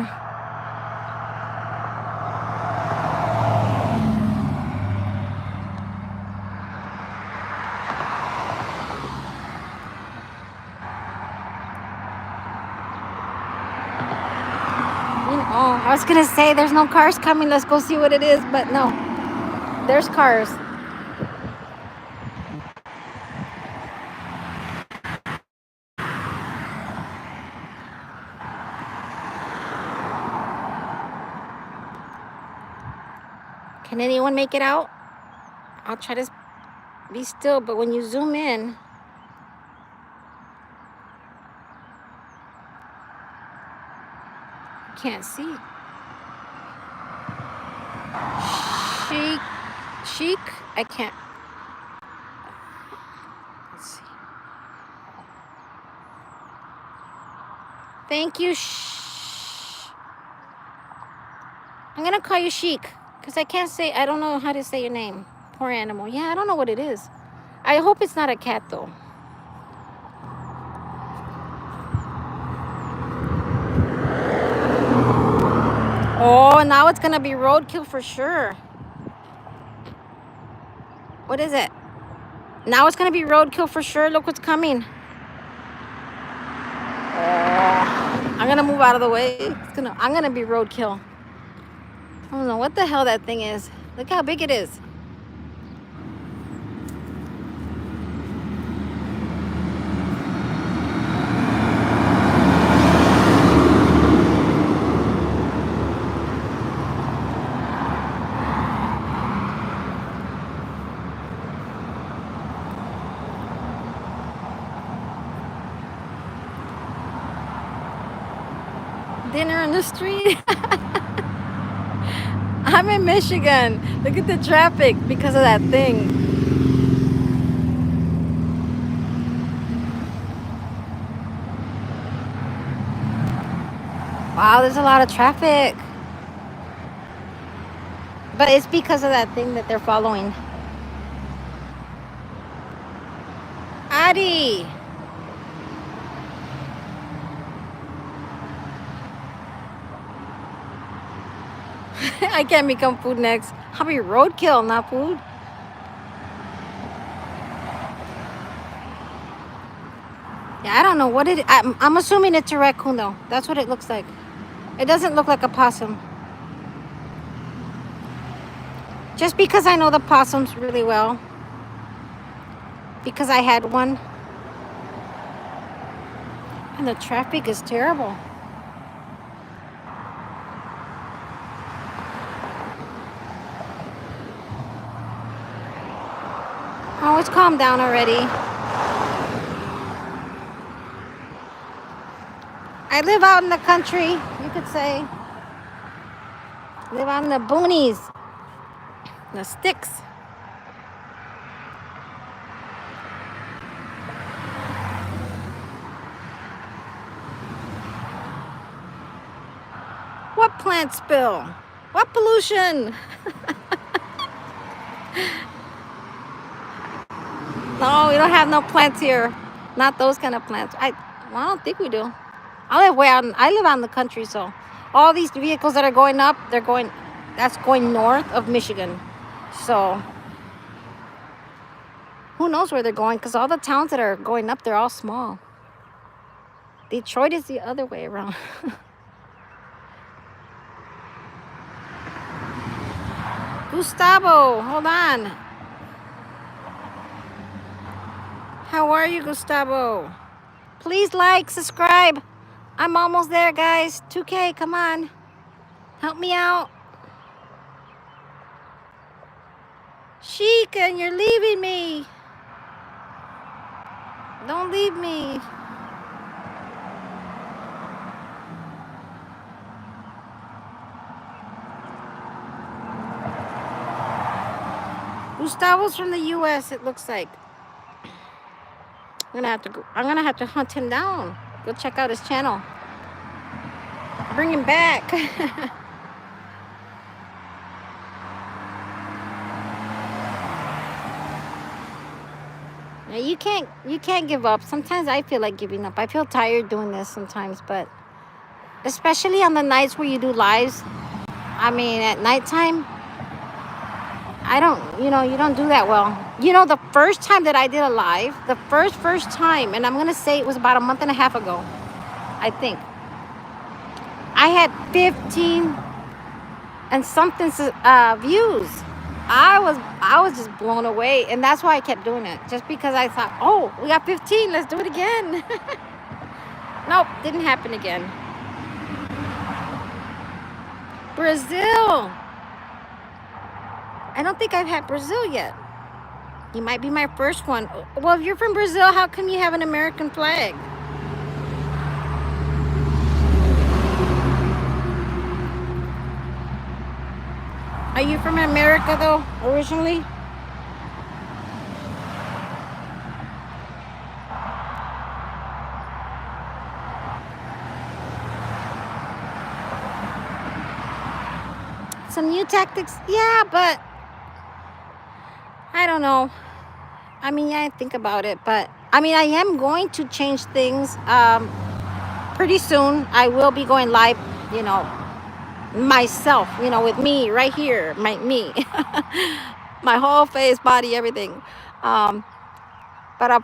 You know, oh, I was gonna say there's no cars coming. Let's go see what it is, but no, there's cars. Can anyone make it out? I'll try to be still, but when you zoom in, you can't see. Chic, I can't. Let's see. Thank you. I'm gonna call you Chic because I can't say. I don't know how to say your name. Poor animal. Yeah, I don't know what it is. I hope it's not a cat though. Oh, now it's gonna be roadkill for sure. What is it? Now it's gonna be roadkill for sure. Look what's coming. Oh, I'm gonna move out of the way. I'm gonna be roadkill. I don't know what the hell that thing is. Look how big it is. Dinner in the street. I'm in Michigan. Look at the traffic because of that thing. Wow, there's a lot of traffic. But it's because of that thing that they're following. Adi. I can't become food next. I'll be roadkill, not food. Yeah, I don't know what it. I'm assuming it's a raccoon though. That's what it looks like. It doesn't look like a possum. Just because I know the possums really well. Because I had one. And the traffic is terrible. Oh, it's calmed down already. I live out in the country, you could say. Live out in the boonies, the sticks. What plant spill? What pollution? No, we don't have no plants here. Not those kind of plants. Well, I don't think we do. I live out in the country, so all these vehicles that are going up, that's going north of Michigan. So who knows where they're going? Because all the towns that are going up, they're all small. Detroit is the other way around. Gustavo, hold on. How are you, Gustavo? Please like, subscribe. I'm almost there, guys. 2K, come on. Help me out. Sheik, and you're leaving me. Don't leave me. Gustavo's from the US, it looks like. I'm gonna have to hunt him down. Go check out his channel. Bring him back. Yeah, you can't give up. Sometimes I feel like giving up. I feel tired doing this sometimes, but especially on the nights where you do lives. I mean, at nighttime, you don't do that well. The first time that I did a live, the first time, and I'm gonna say it was about a month and a half ago, I think. I had 15 and something views. I was just blown away, and that's why I kept doing it. Just because I thought, oh, we got 15, let's do it again. Nope, didn't happen again. Brazil. I don't think I've had Brazil yet. You might be my first one. Well, if you're from Brazil, how come you have an American flag? Are you from America, though, originally? Some new tactics? Yeah, but I don't know. I mean, yeah, I think about it, but I mean, I am going to change things pretty soon. I will be going live, myself, with me right here, me, my whole face, body, everything. But I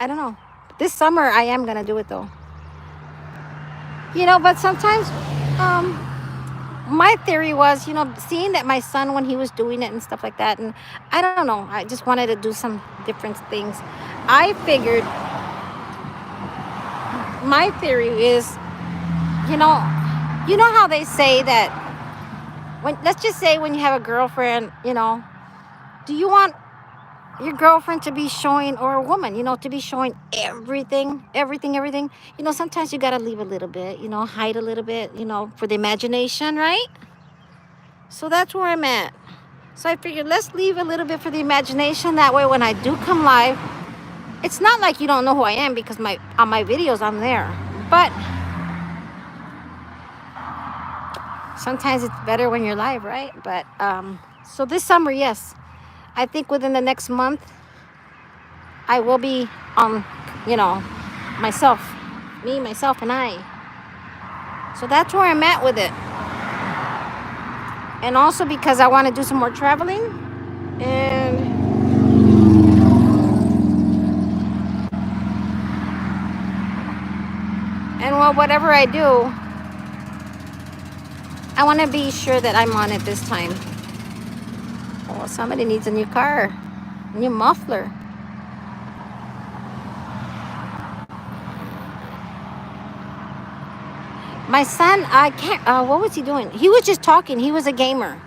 don't know. This summer, I am gonna do it though. But sometimes, my theory was, seeing that my son, when he was doing it and stuff like that, and I don't know, I just wanted to do some different things. I figured, my theory is, you know how they say that, let's just say when you have a girlfriend, do you want your girlfriend to be showing, or a woman, to be showing everything? Sometimes you got to leave a little bit, hide a little bit, for the imagination, right? So that's where I'm at. So I figured, let's leave a little bit for the imagination. That way, when I do come live, it's not like you don't know who I am, because on my videos, I'm there. But sometimes it's better when you're live, right? But so this summer, yes, I think within the next month, I will be on, myself, and I. So that's where I'm at with it. And also because I want to do some more traveling. And well, whatever I do, I want to be sure that I'm on it this time. Oh, somebody needs a new car, a new muffler. My son, I can't, what was he doing? He was just talking. He was a gamer.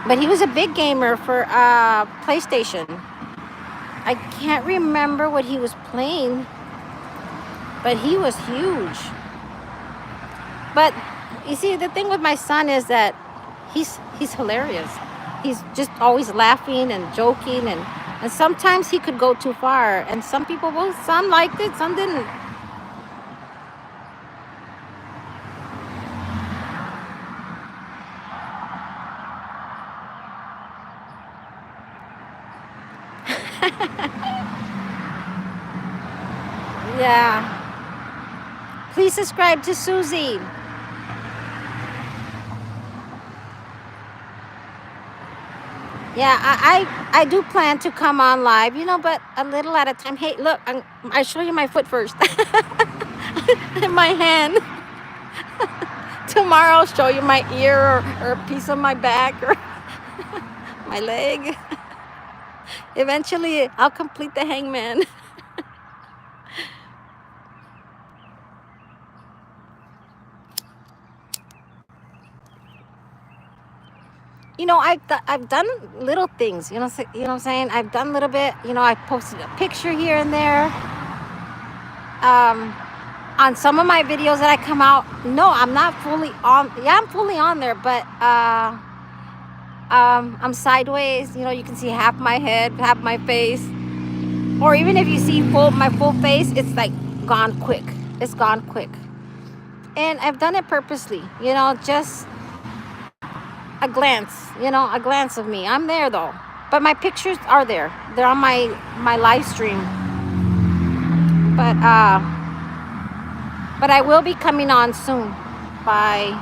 But he was a big gamer for PlayStation. I can't remember what he was playing, but he was huge. But you see, the thing with my son is that he's hilarious. He's just always laughing and joking, and sometimes he could go too far. And some people, well, some liked it, some didn't. Yeah. Please subscribe to Susie. Yeah, I do plan to come on live, but a little at a time. Hey, look, I show you my foot first. In my hand. Tomorrow I'll show you my ear or a piece of my back or my leg. Eventually I'll complete the hangman. I've done little things, what I'm saying? I've done a little bit, I posted a picture here and there. On some of my videos that I come out, no, I'm not fully on. Yeah, I'm fully on there, but I'm sideways. You can see half my head, half my face, or even if you see my full face, it's like gone quick. It's gone quick, and I've done it purposely. Just a glance of me. I'm there though, but my pictures are there. They're on my live stream, but I will be coming on soon. By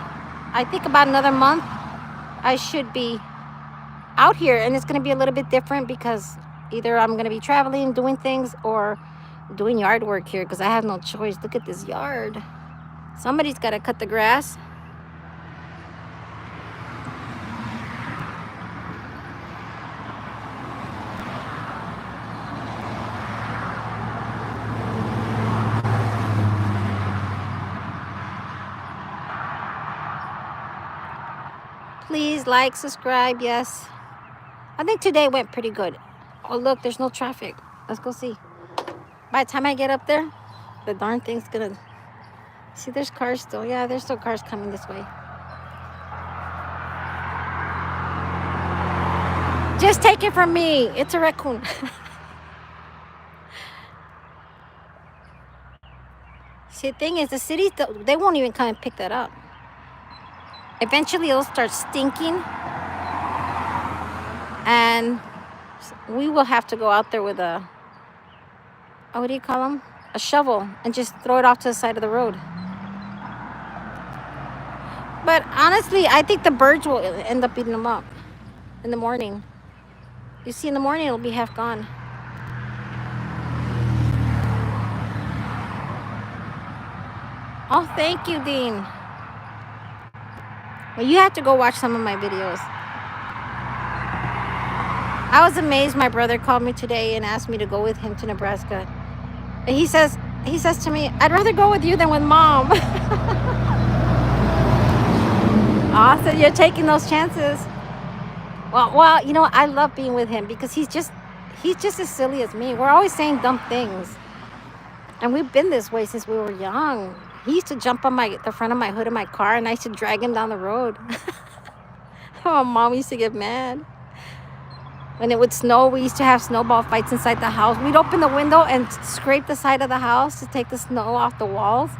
I think about another month, I should be out here, and it's going to be a little bit different because either I'm going to be traveling, doing things, or doing yard work here because I have no choice. Look at this yard. Somebody's got to cut the grass. Please like, subscribe. Yes, I think today went pretty good. Oh, look, there's no traffic. Let's go see. By the time I get up there, the darn thing's gonna... See, there's cars still. Yeah, there's still cars coming this way. Just take it from me. It's a raccoon. See, the thing is, the cities, they won't even come and pick that up. Eventually, it'll start stinking. And we will have to go out there with a... what do you call them? A shovel, and just throw it off to the side of the road. But honestly, I think the birds will end up eating them up in the morning. You see, in the morning, it'll be half gone. Oh, thank you, Dean. Well, you have to go watch some of my videos. I was amazed. My brother called me today and asked me to go with him to Nebraska. And he says to me, I'd rather go with you than with Mom. So you're taking those chances. Well, I love being with him because he's just as silly as me. We're always saying dumb things. And we've been this way since we were young. He used to jump on the front of my hood of my car, and I used to drag him down the road. Oh, Mom used to get mad. When it would snow, we used to have snowball fights inside the house. We'd open the window and scrape the side of the house to take the snow off the walls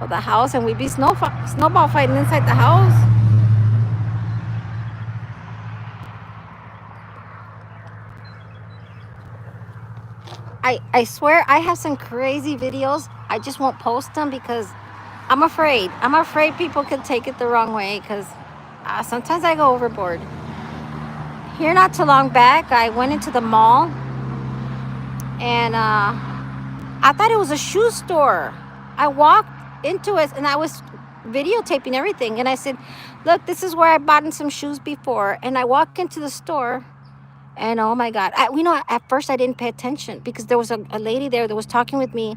of the house, and we'd be snowball fighting inside the house. I swear I have some crazy videos. I just won't post them because I'm afraid. I'm afraid people could take it the wrong way because sometimes I go overboard. Here not too long back, I went into the mall and I thought it was a shoe store. I walked into it and I was videotaping everything. And I said, look, this is where I bought some shoes before. And I walked into the store. And oh my God, at first I didn't pay attention because there was a lady there that was talking with me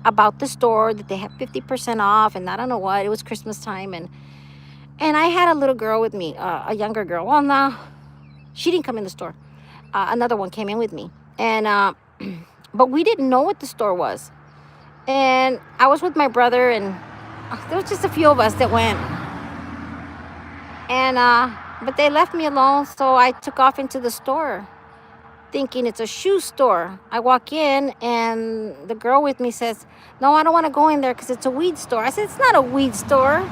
about the store, that they have 50% off and I don't know what. It was Christmas time. And I had a little girl with me, a younger girl. Well, now She didn't come in the store. Another one came in with me, and but we didn't know what the store was. And I was with my brother, and there was just a few of us that went. And but they left me alone, so I took off into the store, thinking it's a shoe store. I walk in, and the girl with me says, "No, I don't want to go in there because it's a weed store." I said, "It's not a weed store."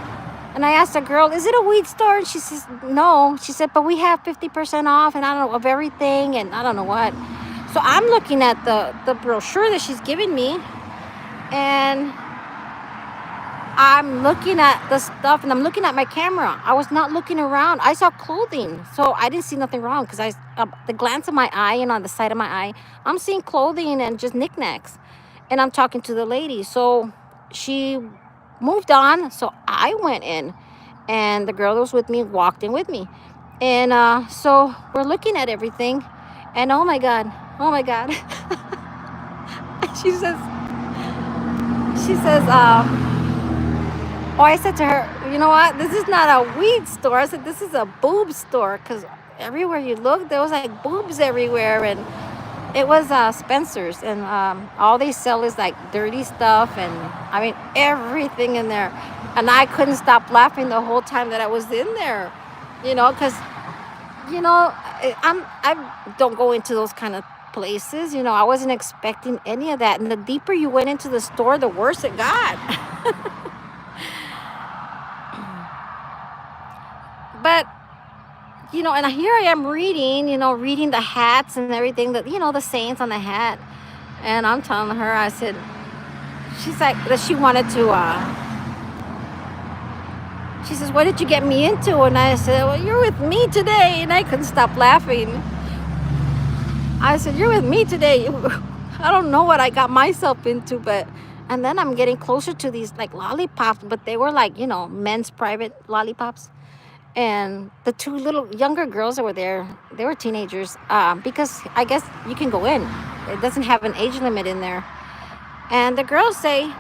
And I asked the girl, "Is it a weed store?" And she says, "No." She said, "But we have 50% off, and I don't know, of everything, and I don't know what." So I'm looking at the brochure that she's giving me, and I'm looking at the stuff, and I'm looking at my camera. I was not looking around. I saw clothing, so I didn't see nothing wrong because the glance of my eye and on the side of my eye, I'm seeing clothing and just knickknacks, and I'm talking to the lady. So she moved on, so I went in, and the girl that was with me walked in with me, and so we're looking at everything, and oh my god, she says, she says. Oh, I said to her, "You know what? This is not a weed store." I said, "This is a boob store," because everywhere you look, there was like boobs everywhere, and it was Spencer's, and all they sell is like dirty stuff, and I mean everything in there. And I couldn't stop laughing the whole time that I was in there, because I don't go into those kind of places. I wasn't expecting any of that, and the deeper you went into the store, the worse it got. But and here I am reading, reading the hats and everything, that the sayings on the hat. And I'm telling her, I said, she's like, that she wanted to, she says, "What did you get me into?" And I said, "Well, you're with me today." And I couldn't stop laughing. I said, "You're with me today." I don't know what I got myself into, and then I'm getting closer to these like lollipops, but they were like, men's private lollipops. And the two little younger girls that were there, they were teenagers, because I guess you can go in. It doesn't have an age limit in there. And the girls say,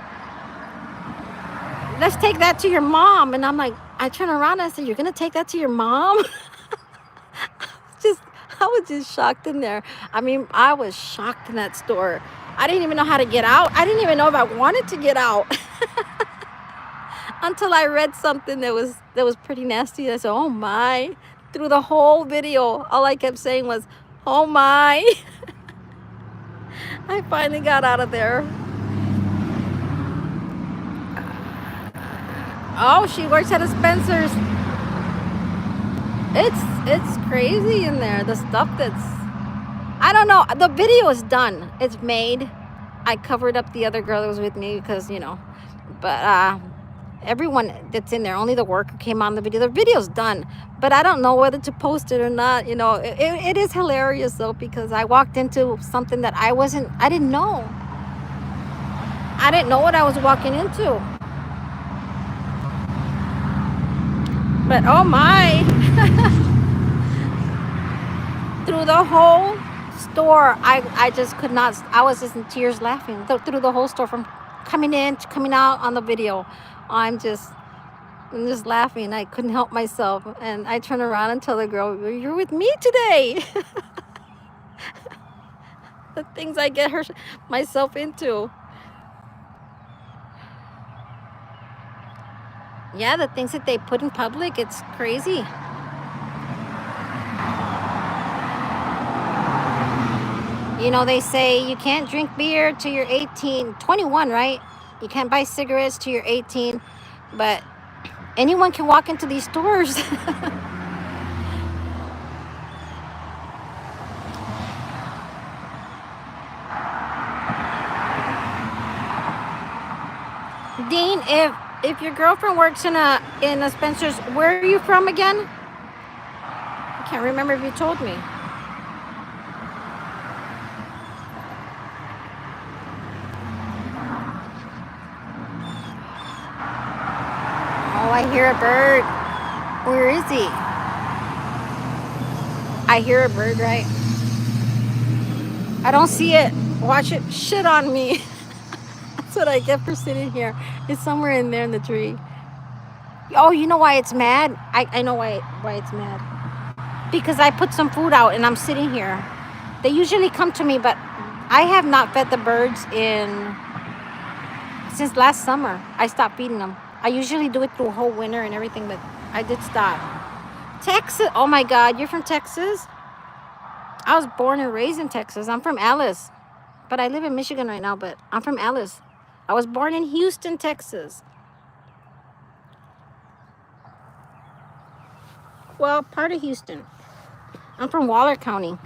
"Let's take that to your mom." And I'm like, I turn around and I said, "You're going to take that to your mom?" just I was just shocked in there. I mean, I was shocked in that store. I didn't even know how to get out. I didn't even know if I wanted to get out. Until I read something that was pretty nasty. I said, "Oh my." Through the whole video, all I kept saying was, "Oh my." I finally got out of there. Oh, she works at a Spencer's. It's crazy in there. The stuff that's, I don't know. The video is done. It's made. I covered up the other girl that was with me because, but everyone that's in there, only the worker came on the video. The video's done, but I don't know whether to post it or not. It is hilarious though, because I walked into something that I didn't know. I didn't know what I was walking into. But oh my. Through the whole store, I just could not, I was just in tears laughing through the whole store, from coming in to coming out on the video. I'm just laughing. I couldn't help myself. And I turn around and tell the girl, "You're with me today." The things I get myself into. Yeah, the things that they put in public, it's crazy. They say you can't drink beer till you're 21, right? You can't buy cigarettes till you're 18. But anyone can walk into these stores. Dean, if your girlfriend works in a Spencer's, where are you from again? I can't remember if you told me. Oh, I hear a bird. Where is he? I hear a bird, right? I don't see it. Watch it shit on me. That's what I get for sitting here. It's somewhere in there in the tree. Oh, you know why it's mad? I know why it's mad. because I put some food out and I'm sitting here. They usually come to me, but I have not fed the birds since last summer. I stopped feeding them. I usually do it through whole winter and everything, but I did stop. Texas, oh my God, you're from Texas? I was born and raised in Texas. I'm from Alice, but I live in Michigan right now, but I'm from Alice. I was born in Houston, Texas. Well, part of Houston. I'm from Waller County.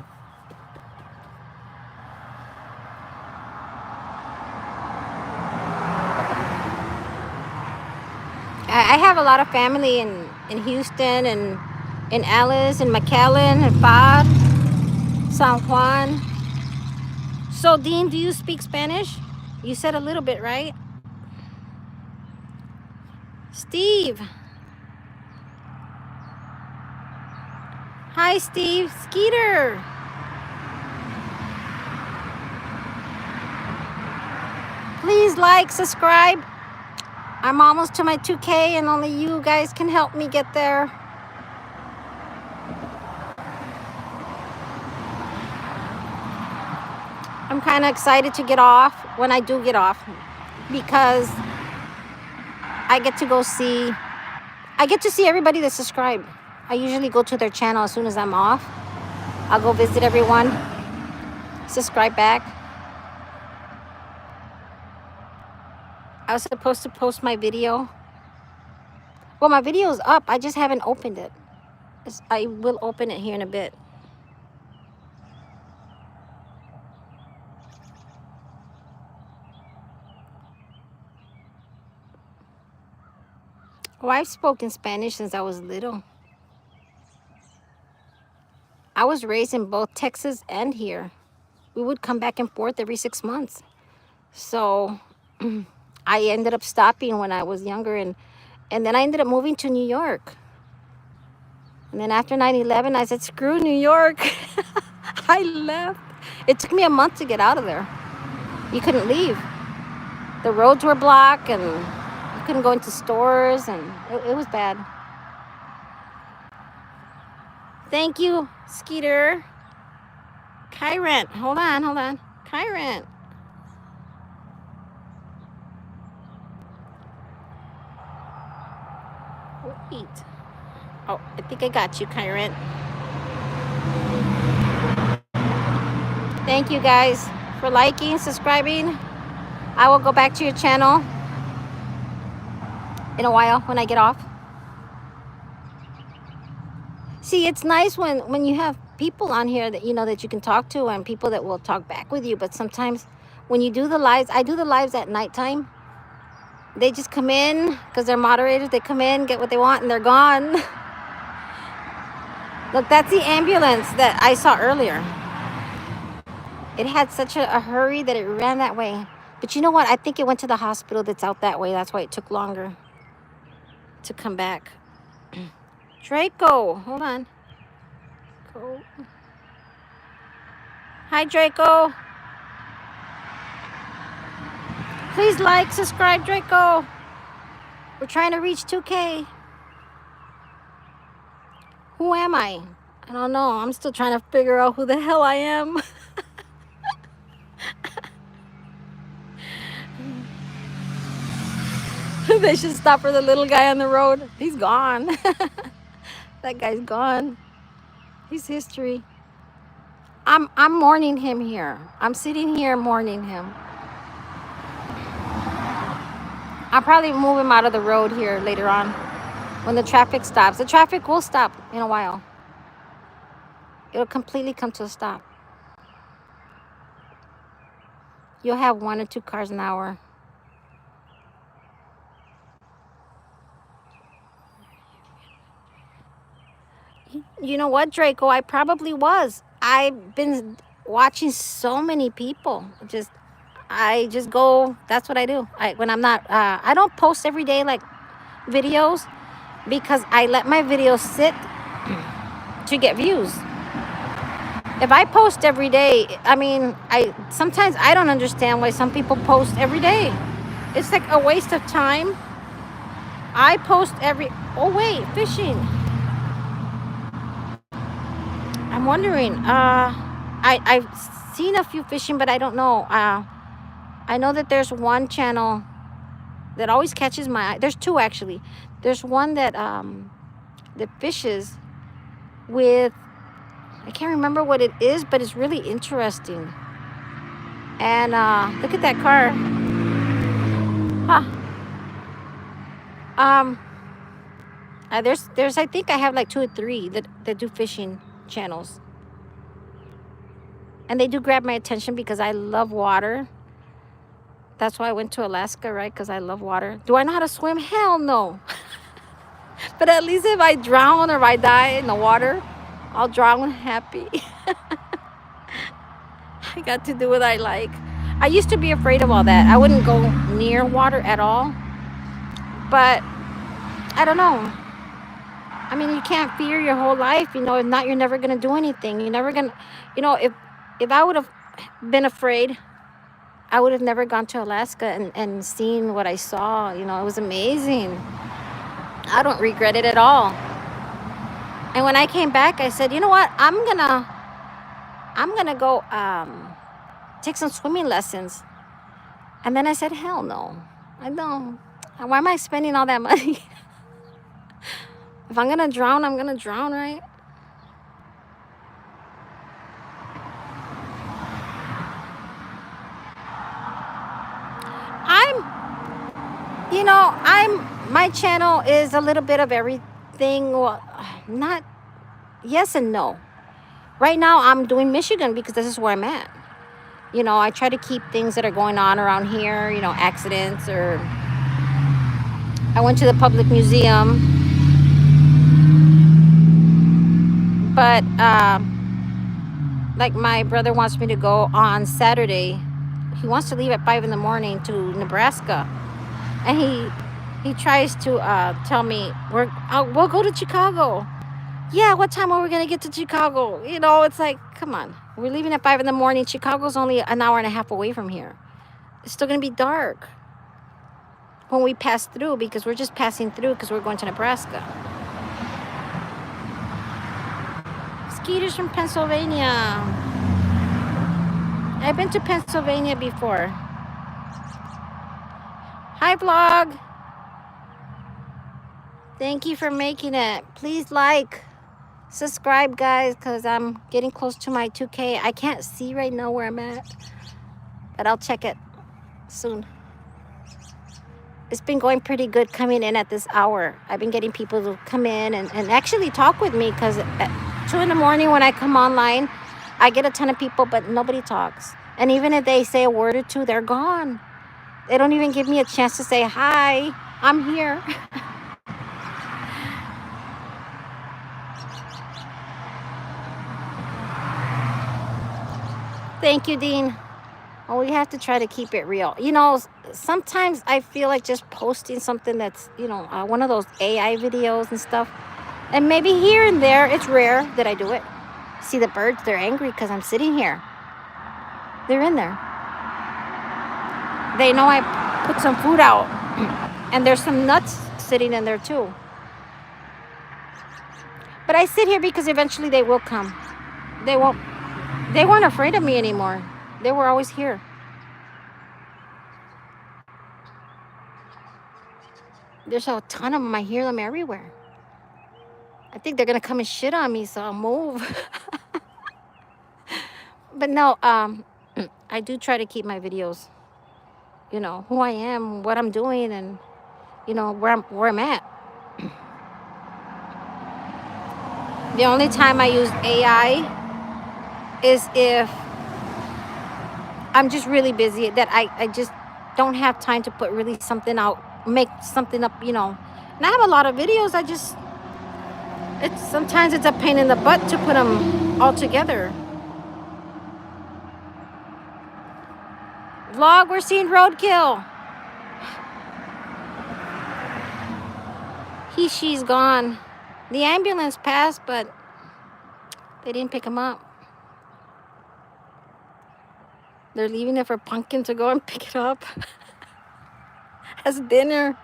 I have a lot of family in Houston and in Alice and McAllen and Fad, San Juan. So, Dean, do you speak Spanish? You said a little bit, right? Steve. Hi, Steve. Skeeter. Please like, subscribe. I'm almost to my 2K and only you guys can help me get there. I'm kind of excited to get off when I do get off because I get to see everybody that subscribe. I usually go to their channel as soon as I'm off. I'll go visit everyone, subscribe back. I was supposed to post my video. Well, my video is up. I just haven't opened it. I will open it here in a bit. Well, I've spoken Spanish since I was little. I was raised in both Texas and here. We would come back and forth every 6 months. So I ended up stopping when I was younger, and then I ended up moving to New York. And then after 9/11, I said, screw New York. I left. It took me a month to get out of there. You couldn't leave. The roads were blocked and you couldn't go into stores, and it was bad. Thank you, Skeeter. Kyron, hold on. Kyron. Wait. Oh, I think I got you, Kyron. Thank you guys for liking, subscribing. I will go back to your channel in a while when I get off. See, it's nice when you have people on here that you know that you can talk to and people that will talk back with you. But sometimes when you do the lives, I do the lives at nighttime. They just come in because they're moderators. They come in, get what they want, and they're gone. Look, that's the ambulance that I saw earlier. It had such a hurry that it ran that way. But you know what? I think it went to the hospital that's out that way. That's why it took longer to come back. Draco, hold on. Go. Hi, Draco. Please like, subscribe, Draco. We're trying to reach 2K. Who am I? I don't know. I'm still trying to figure out who the hell I am. They should stop for the little guy on the road. He's gone. That guy's gone. He's history. I'm mourning him here. I'm sitting here mourning him. I'll probably move him out of the road here later on when the traffic stops. The traffic will stop in a while. It'll completely come to a stop. You'll have 1 or 2 cars an hour. You know what, Draco? I probably was. I've been watching so many people. I just go. That's what I do. When I'm not. I don't post every day like videos because I let my videos sit to get views. If I post every day, I mean, sometimes I don't understand why some people post every day. It's like a waste of time. I post oh wait, fishing. I'm wondering. I've seen a few fishing, but I don't know. I know that there's one channel that always catches my eye. There's two actually. There's one that fishes with, I can't remember what it is, but it's really interesting. And look at that car. Huh. Um, there's I think I have like two or three that do fishing channels, and they do grab my attention because I love water. That's why I went to Alaska, right? Because I love water. Do I know how to swim? Hell no. But at least if I drown or if I die in the water, I'll drown happy. I got to do what I like. I used to be afraid of all that. I wouldn't go near water at all. But I don't know. I mean, you can't fear your whole life. If not, you're never going to do anything. You're never going to, if I would have been afraid, I would have never gone to Alaska and seen what I saw. It was amazing. I don't regret it at all. And when I came back, I said, you know what? I'm gonna go take some swimming lessons. And then I said, hell no. I don't. Why am I spending all that money? If I'm gonna drown, I'm gonna drown, right? My channel is a little bit of everything. Well, not, yes and no. Right now I'm doing Michigan because this is where I'm at. I try to keep things that are going on around here, accidents, or I went to the public museum. But like my brother wants me to go on Saturday. He wants to leave at 5 in the morning to Nebraska. And he tries to tell me, we'll go to Chicago. Yeah, what time are we going to get to Chicago? It's like, come on. We're leaving at 5 in the morning. Chicago's only an hour and a half away from here. It's still going to be dark when we pass through, because we're just passing through because we're going to Nebraska. Skeeter's from Pennsylvania. I've been to Pennsylvania before. Hi, vlog. Thank you for making it. Please subscribe, guys, because I'm getting close to my 2K. I can't see right now where I'm at, but I'll check it soon. It's been going pretty good coming in at this hour. I've been getting people to come in and actually talk with me, because at 2 in the morning when I come online, I get a ton of people, but nobody talks. And even if they say a word or two, they're gone. They don't even give me a chance to say, hi, I'm here. Thank you, Dean. Well, we have to try to keep it real. Sometimes I feel like just posting something that's, one of those AI videos and stuff. And maybe here and there, it's rare that I do it. See the birds, they're angry because I'm sitting here. They're in there. They know I put some food out. And there's some nuts sitting in there too. But I sit here because eventually they will come. They weren't afraid of me anymore. They were always here. There's a ton of them. I hear them everywhere. I think they're going to come and shit on me, so I'll move. But no, I do try to keep my videos, who I am, what I'm doing, and, where I'm at. The only time I use AI is if I'm just really busy, that I just don't have time to put really something out, make something up, And I have a lot of videos. Sometimes it's a pain in the butt to put them all together. Vlog, we're seeing roadkill. She's gone. The ambulance passed, but they didn't pick him up. They're leaving it for Pumpkin to go and pick it up as dinner.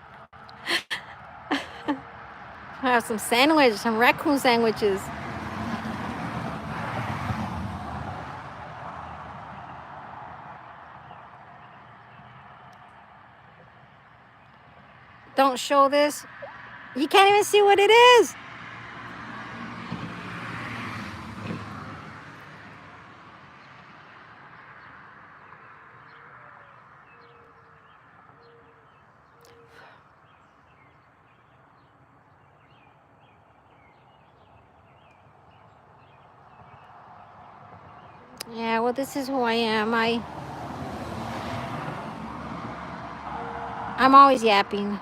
I have some raccoon sandwiches. Don't show this. You can't even see what it is. Yeah, well, this is who I am. I'm always yapping.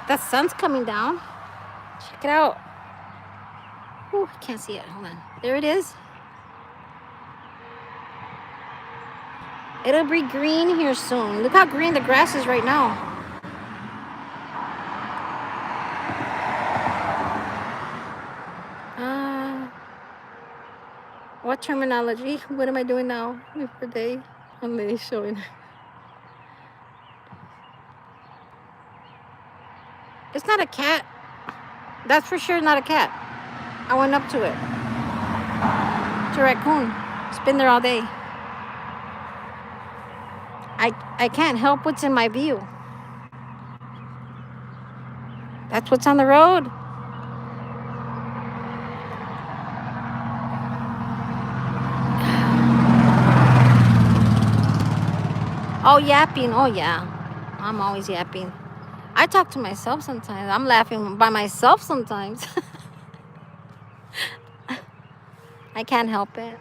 The sun's coming down. Check it out. Ooh, I can't see it. Hold on. There it is. It'll be green here soon. Look how green the grass is right now. What terminology? What am I doing now? Per day? I'm really showing. It's not a cat. That's for sure not a cat. I went up to it. It's a raccoon. It's been there all day. I can't help what's in my view. That's what's on the road. Oh, yapping. Oh, yeah. I'm always yapping. I talk to myself sometimes. I'm laughing by myself sometimes. I can't help it.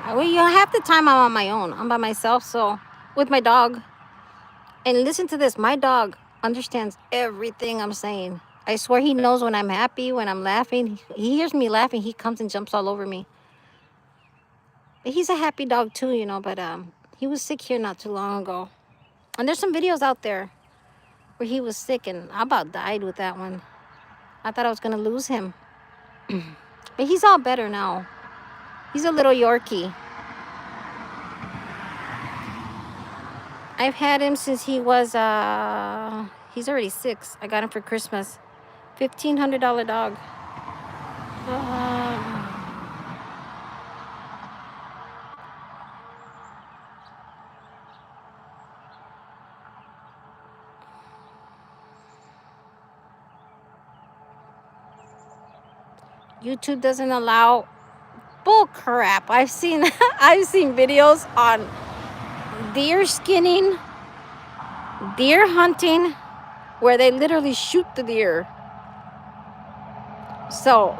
Well, you know, half the time I'm on my own. I'm by myself, so with my dog. And listen to this. My dog understands everything I'm saying. I swear he knows when I'm happy, when I'm laughing. He hears me laughing. He comes and jumps all over me. But he's a happy dog too, you know. But he was sick here not too long ago. And there's some videos out there where he was sick, and I about died with that one. I thought I was going to lose him. But he's all better now. He's a little Yorkie. I've had him since he was, he's already 6. I got him for Christmas. $1,500 dog. YouTube doesn't allow bull crap. I've seen videos on deer skinning, deer hunting, where they literally shoot the deer. So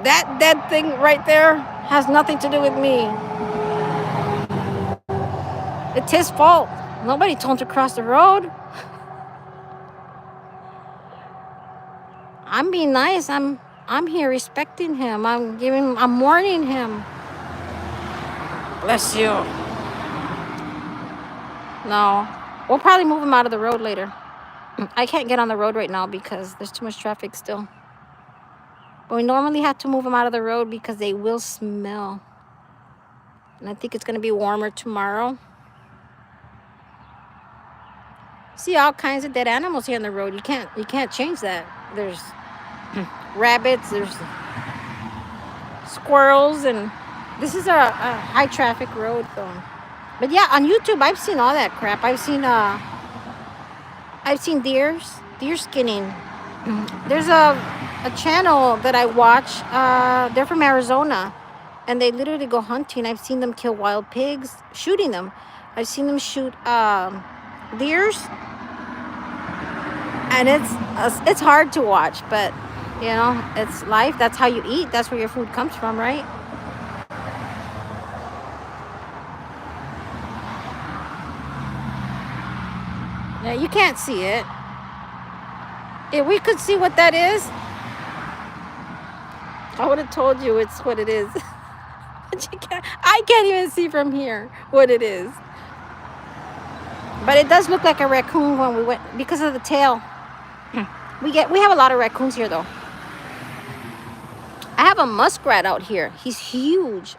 that dead thing right there has nothing to do with me. It's his fault. Nobody told him to cross the road. I'm being nice. I'm here respecting him. I'm warning him. Bless you. No. We'll probably move him out of the road later. I can't get on the road right now because there's too much traffic still. But we normally have to move them out of the road because they will smell. And I think it's going to be warmer tomorrow. See all kinds of dead animals here on the road. You can't change that. There's rabbits, there's squirrels, and this is a high traffic road though. But yeah, on YouTube I've seen all that crap. I've seen deer skinning. There's a channel that I watch. They're from Arizona, and they literally go hunting. I've seen them kill wild pigs, shooting them. I've seen them shoot deers, and it's hard to watch, but you know, it's life. That's how you eat. That's where your food comes from, right? Yeah, you can't see it. If we could see what that is, I would have told you it's what it is. But I can't even see from here what it is. But it does look like a raccoon when we went, because of the tail. We have a lot of raccoons here though. I have a muskrat out here. He's huge.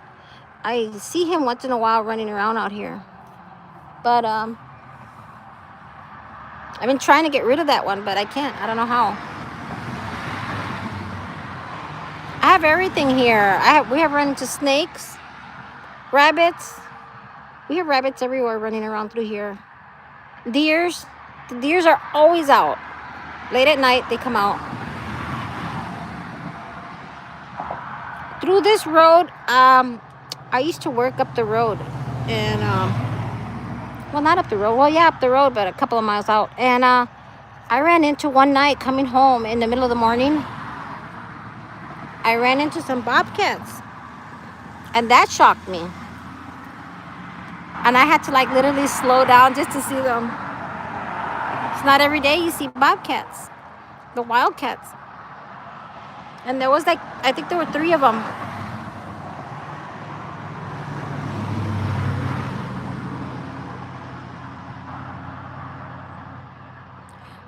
I see him once in a while running around out here. But I've been trying to get rid of that one, but I can't. I don't know how. I have everything here. We have run into snakes, rabbits. We have rabbits everywhere running around through here. Deers. The deers are always out. Late at night, they come out. Through this road, I used to work up the road. And, well, not up the road. Well, yeah, up the road, but a couple of miles out. And I ran into one night coming home in the middle of the morning. I ran into some bobcats. And that shocked me. And I had to like literally slow down just to see them. It's not every day you see bobcats, the wildcats. And there was like, I think there were 3 of them.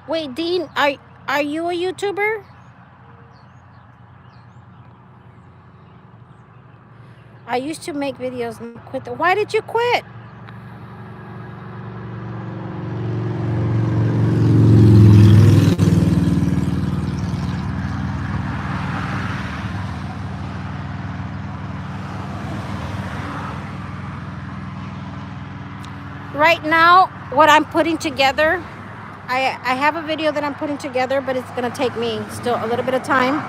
Wait, Dean, are you a YouTuber? I used to make videos and quit. Why did you quit? Right now, what I'm putting together, I have a video that I'm putting together, but it's gonna take me still a little bit of time,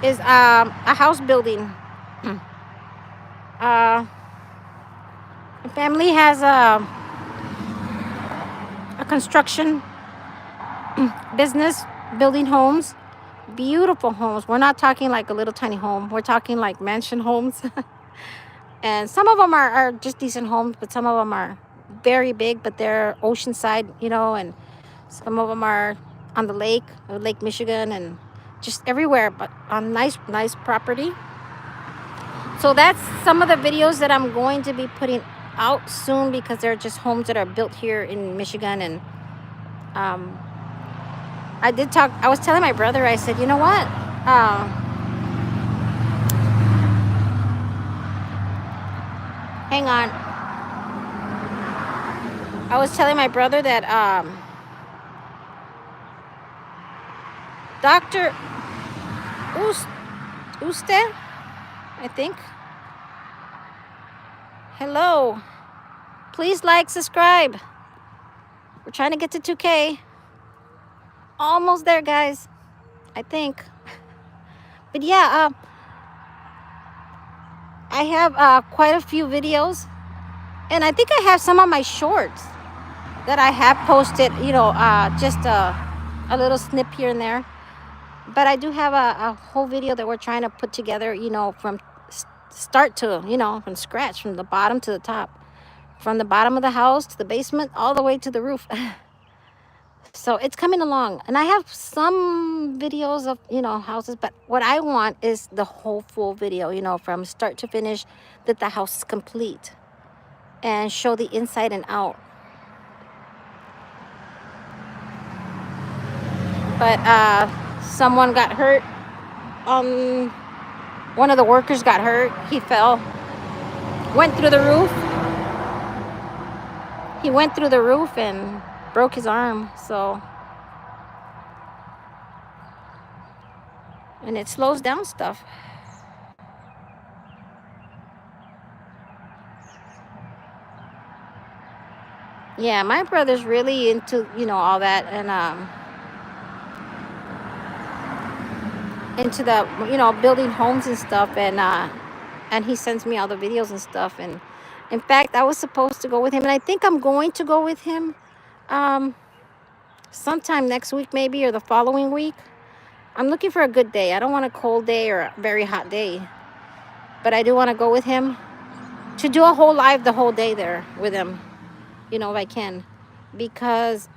is a house building. The family has a construction business, building homes, beautiful homes. We're not talking like a little tiny home. We're talking like mansion homes. And some of them are just decent homes, but some of them are very big, but they're oceanside, you know, and some of them are on the lake, Lake Michigan, and just everywhere, but on nice property. So that's some of the videos that I'm going to be putting out soon, because they're just homes that are built here in Michigan. And I was telling my brother, I said, you know what? Hang on. I was telling my brother that Dr. Uste, I think. Hello. Please like, subscribe. We're trying to get to 2K. Almost there, guys. I think. But yeah, I have quite a few videos. And I think I have some of my shorts that I have posted, you know, just a little snip here and there. But I do have a whole video that we're trying to put together, you know, from start to, you know, from scratch, from the bottom to the top. From the bottom of the house to the basement, all the way to the roof. So it's coming along. And I have some videos of, you know, houses. But what I want is the whole full video, you know, from start to finish, that the house is complete. And show the inside and out. But someone got hurt. One of the workers got hurt. He fell. Went through the roof. He went through the roof and broke his arm. So, and it slows down stuff. Yeah, my brother's really into, you know, all that, and into the, you know, building homes and stuff, and he sends me all the videos and stuff. And in fact, I was supposed to go with him, and I think I'm going to go with him sometime next week maybe, or the following week. I'm looking for a good day. I don't want a cold day or a very hot day, but I do want to go with him to do a whole live the whole day there with him, you know, if I can, because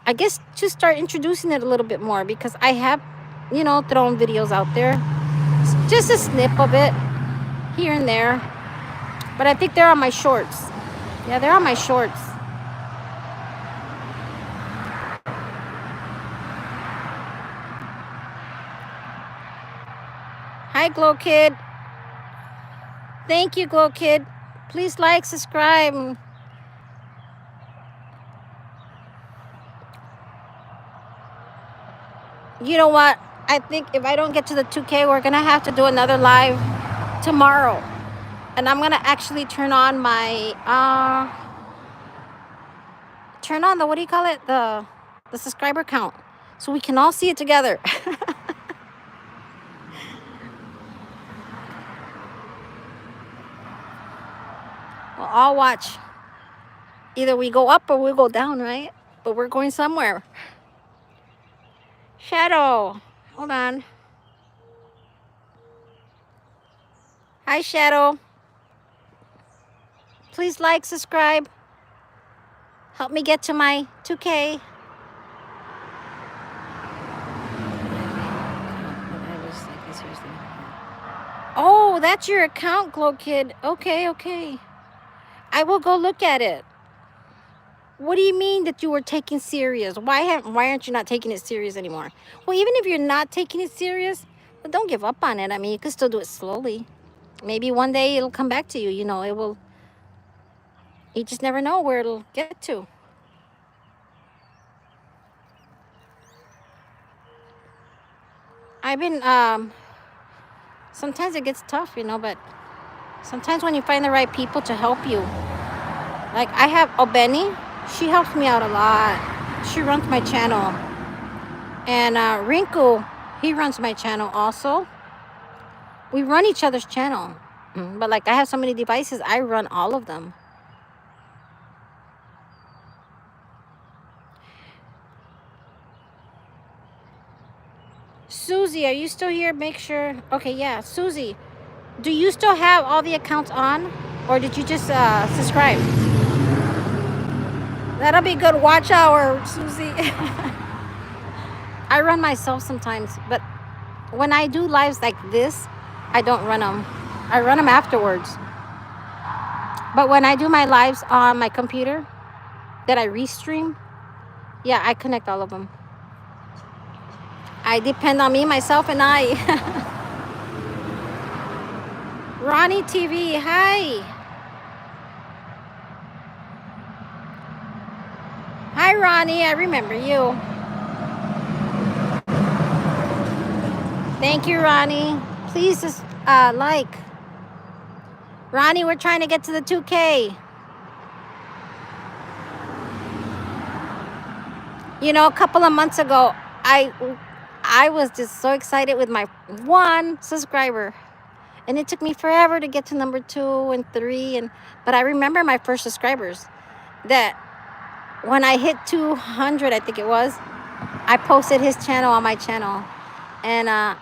I guess to start introducing it a little bit more, because I have, you know, thrown videos out there, just a snip of it here and there, but I think they're on my shorts. Yeah, they're on my shorts. Hi, Glow Kid. Thank you, Glow Kid. Please like, subscribe. You know what? I think if I don't get to the 2K, we're gonna have to do another live tomorrow. And I'm gonna actually turn on my turn on the, what do you call it? The subscriber count. So we can all see it together. We'll all watch. Either we go up or we go down, right? But we're going somewhere. Shadow. Hold on. Hi, Shadow. Please like, subscribe. Help me get to my 2K. Oh, that's your account, Glow Kid. Okay, okay. I will go look at it. What do you mean that you were taking serious? Why aren't you not taking it serious anymore? Well, even if you're not taking it serious, well, don't give up on it. I mean, you can still do it slowly. Maybe one day it'll come back to you. You know, it will. You just never know where it'll get to. I've been, sometimes it gets tough, you know, but sometimes when you find the right people to help you, like I have Obeni, she helps me out a lot. She runs my channel. And Rinku, he runs my channel also. We run each other's channel. But like I have so many devices, I run all of them. Susie, are you still here? Make sure. Okay, yeah. Susie, do you still have all the accounts on? Or did you just subscribe? That'll be good watch hour, Susie. I run myself sometimes, but when I do lives like this, I don't run them. I run them afterwards. But when I do my lives on my computer that I restream, yeah, I connect all of them. I depend on me, myself, and I. Ronnie TV, hi. Hi, Ronnie, I remember you. Thank you, Ronnie. Please just like. Ronnie, we're trying to get to the 2K. You know, a couple of months ago, I was just so excited with my 1 subscriber. And it took me forever to get to number 2 and 3. But I remember my first subscribers. That when I hit 200, I think it was, I posted his channel on my channel. And I'm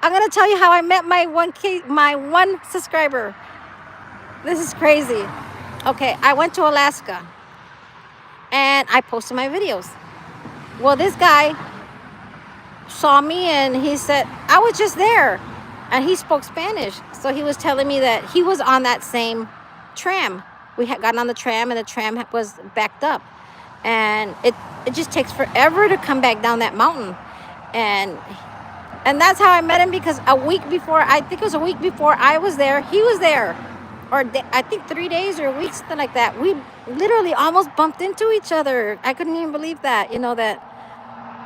gonna tell you how I met my 1 subscriber. This is crazy. Okay, I went to Alaska and I posted my videos. Well, this guy saw me and he said, I was just there. And he spoke Spanish. So he was telling me that he was on that same tram. We had gotten on the tram and the tram was backed up. And it just takes forever to come back down that mountain. And that's how I met him, because a week before, I think it was a week before I was there, he was there. Or I think 3 days or a week, something like that. We literally almost bumped into each other. I couldn't even believe that, you know, that.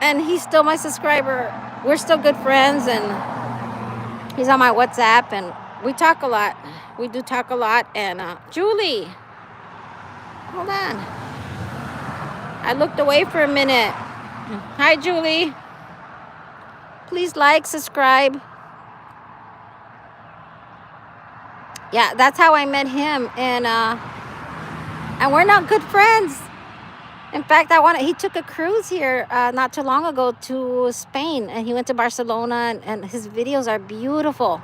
And he's still my subscriber. We're still good friends, and he's on my WhatsApp, and we talk a lot. We do talk a lot. And Julie, hold on. I looked away for a minute. Hi, Julie. Please like, subscribe. Yeah, that's how I met him, and we're not good friends. In fact, he took a cruise here not too long ago to Spain, and he went to Barcelona, and his videos are beautiful.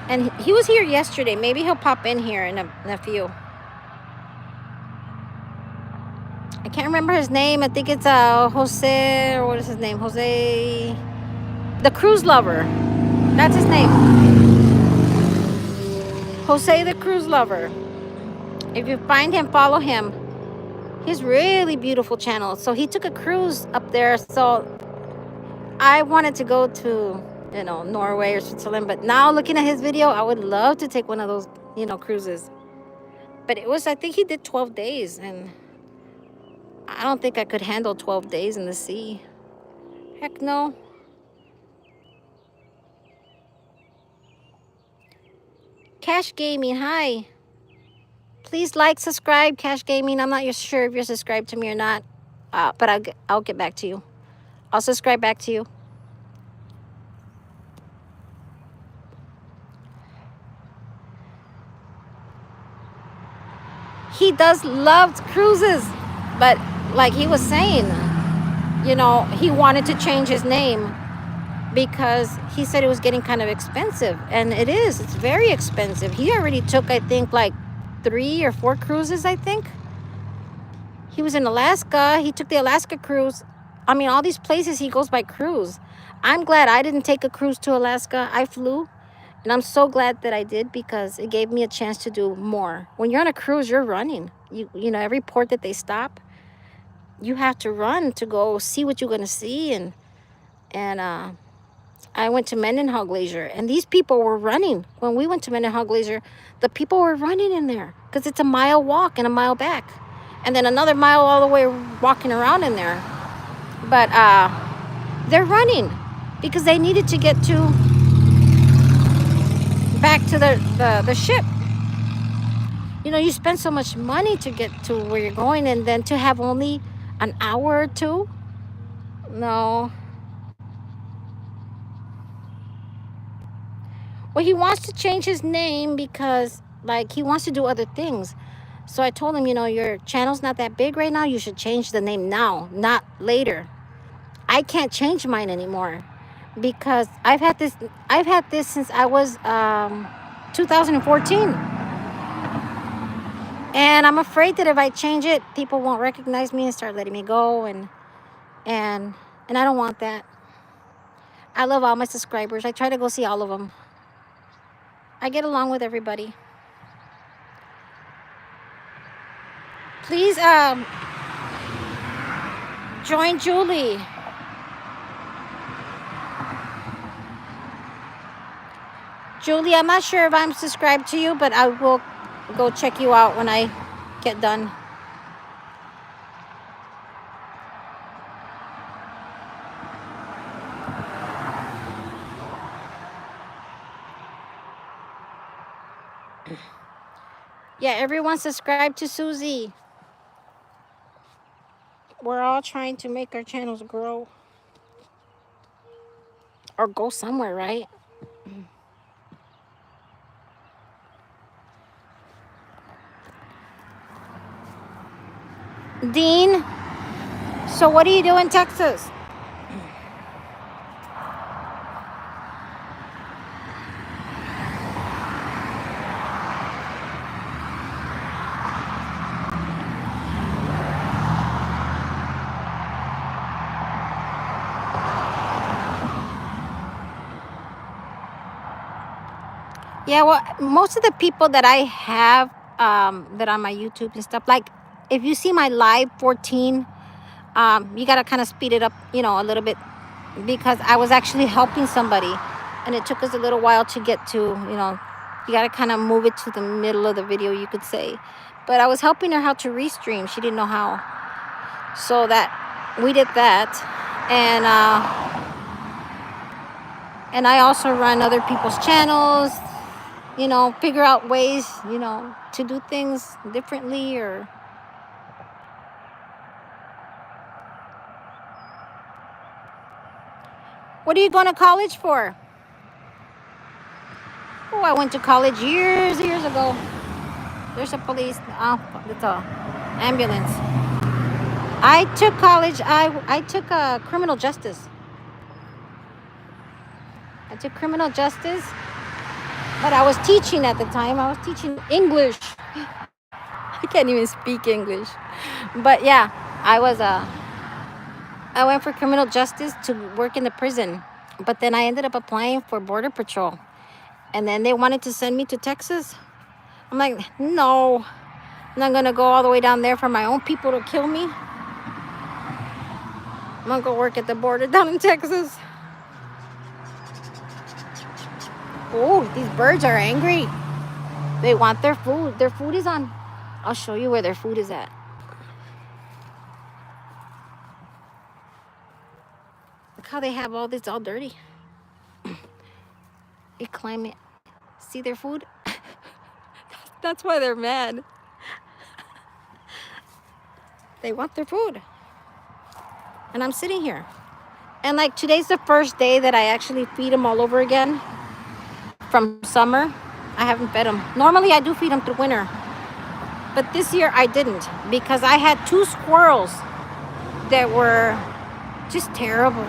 And he was here yesterday. Maybe he'll pop in here in a few. I can't remember his name. I think it's Jose, or what is his name? Jose, the cruise lover. That's his name. Jose the cruise lover. If you find him, follow him. He's really beautiful channel. So he took a cruise up there. So I wanted to go to, you know, Norway or Switzerland. But now looking at his video, I would love to take one of those, you know, cruises. But it was, I think he did 12 days. And I don't think I could handle 12 days in the sea. Heck no. Cash Gaming, hi. Please like, subscribe, Cash Gaming. I'm not sure if you're subscribed to me or not, but I'll get back to you. I'll subscribe back to you. He does love cruises, but like he was saying, you know, he wanted to change his name because he said it was getting kind of expensive, and it is. It's very expensive. He already took, I think, like 3 or 4 cruises, I think. He was in Alaska. He took the Alaska cruise. I mean, all these places he goes by cruise. I'm glad I didn't take a cruise to Alaska. I flew, and I'm so glad that I did because it gave me a chance to do more. When you're on a cruise, you're running. You know, every port that they stop, you have to run to go see what you're going to see. And I went to Mendenhall Glacier, and these people were running. When we went to Mendenhall Glacier, the people were running in there because it's a mile walk and a mile back, and then another mile all the way walking around in there. But they're running because they needed to get back to the ship. You know, you spend so much money to get to where you're going, and then to have only an hour or two. No. Well, he wants to change his name because, like, he wants to do other things. So I told him, you know, your channel's not that big right now. You should change the name now, not later. I can't change mine anymore because I've had this since I was 2014. And I'm afraid that if I change it, people won't recognize me and start letting me go, and I don't want that. I love all my subscribers. I try to go see all of them. I get along with everybody. Please join Julie. Julie, I'm not sure if I'm subscribed to you, but I will go check you out when I get done. Yeah, everyone subscribe to Susie. We're all trying to make our channels grow or go somewhere, right? Dean, so what do you do in Texas? Yeah, well, most of the people that I have that on my YouTube and stuff, like if you see my live 14, you got to kind of speed it up, you know, a little bit, because I was actually helping somebody, and it took us a little while to get to, you know, you got to kind of move it to the middle of the video, you could say. But I was helping her how to restream. She didn't know how. So that we did that. And I also run other people's channels, you know, figure out ways, you know, to do things differently. Or what are you going to college for? Oh, I went to college years ago. There's a police, it's a ambulance. I took college, I took criminal justice. I took criminal justice, but I was teaching at the time. I was teaching English. I can't even speak English. But yeah, I went for criminal justice to work in the prison. But then I ended up applying for Border Patrol. And then they wanted to send me to Texas. I'm like, no, I'm not going to go all the way down there for my own people to kill me. I'm going to go work at the border down in Texas. Oh, these birds are angry. They want their food. Their food is on. I'll show you where their food is at. how they have all this all dirty. They climb it. See their food? That's why they're mad. They want their food. And I'm sitting here. And like today's the first day that I actually feed them all over again from summer. I haven't fed them. Normally I do feed them through winter. But this year I didn't because I had 2 squirrels that were just terrible.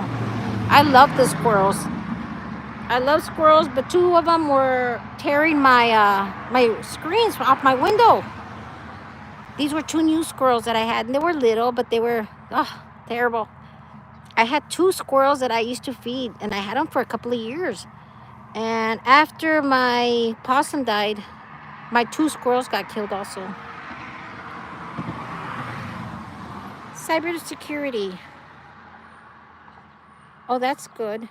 I love the squirrels. I love squirrels, but 2 of them were tearing my screens off my window. These were 2 new squirrels that I had, and they were little, but they were terrible. I had 2 squirrels that I used to feed, and I had them for a couple of years. And after my possum died, my 2 squirrels got killed also. Cybersecurity. Oh, that's good.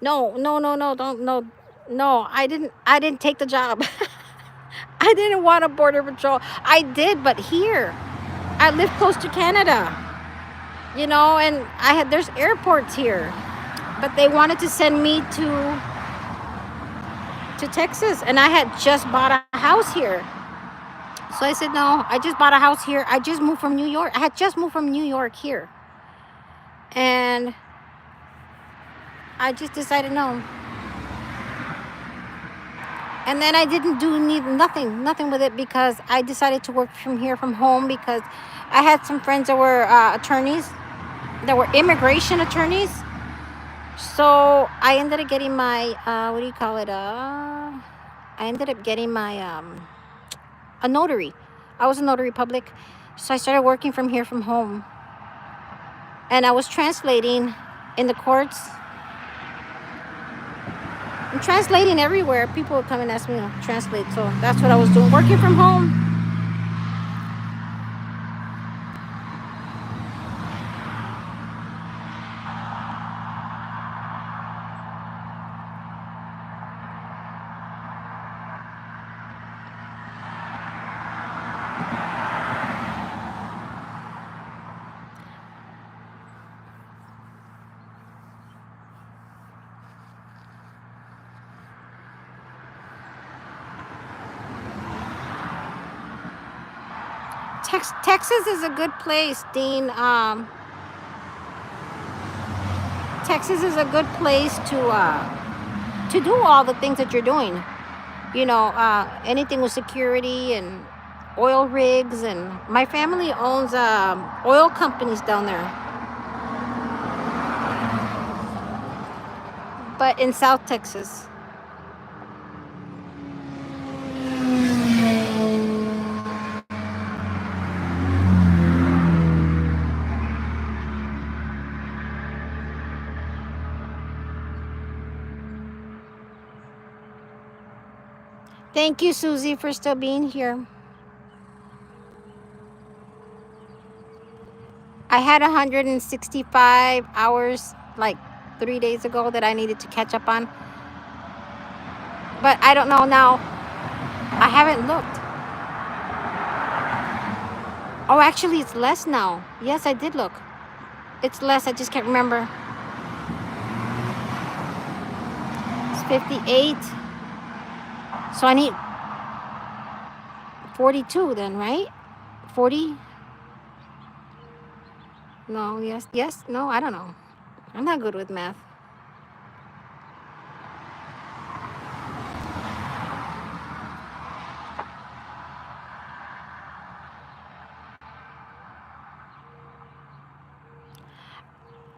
No, don't, no, I didn't take the job. I didn't want a border patrol. I did, but here, I live close to Canada, and there's airports here, but they wanted to send me to Texas, and I had just bought a house here. So I said, no, I just bought a house here. I just moved from New York. I had just moved from New York here. And I just decided no. And then I didn't do nothing with it because I decided to work from here from home because I had some friends that were attorneys, that were immigration attorneys. So I ended up getting my, I ended up getting my, a notary. I was a notary public. So I started working from here from home. And I was translating in the courts. I'm translating everywhere. People would come and ask me to translate. So that's what I was doing, working from home. Texas is a good place, Dean. Texas is a good place to do all the things that you're doing. Anything with security and oil rigs, and my family owns oil companies down there. But in South Texas. Thank you, Susie, for still being here. I had 165 hours like 3 days ago that I needed to catch up on. But I don't know now. I haven't looked. Oh, actually, it's less now. Yes, I did look. It's less. I just can't remember. It's 58. So I need 42 then, right? 40? No, yes, no, I don't know. I'm not good with math.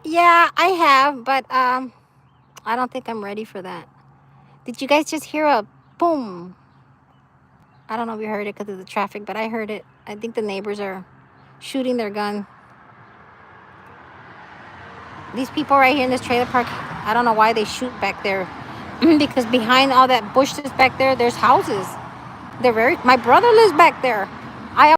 Yeah, I have, but I don't think I'm ready for that. Did you guys just hear a boom? I don't know if you heard it because of the traffic, but I heard it. I think the neighbors are shooting their gun. These people right here in this trailer park, I don't know why they shoot back there. Because behind all that bush that's back there, there's houses. My brother lives back there.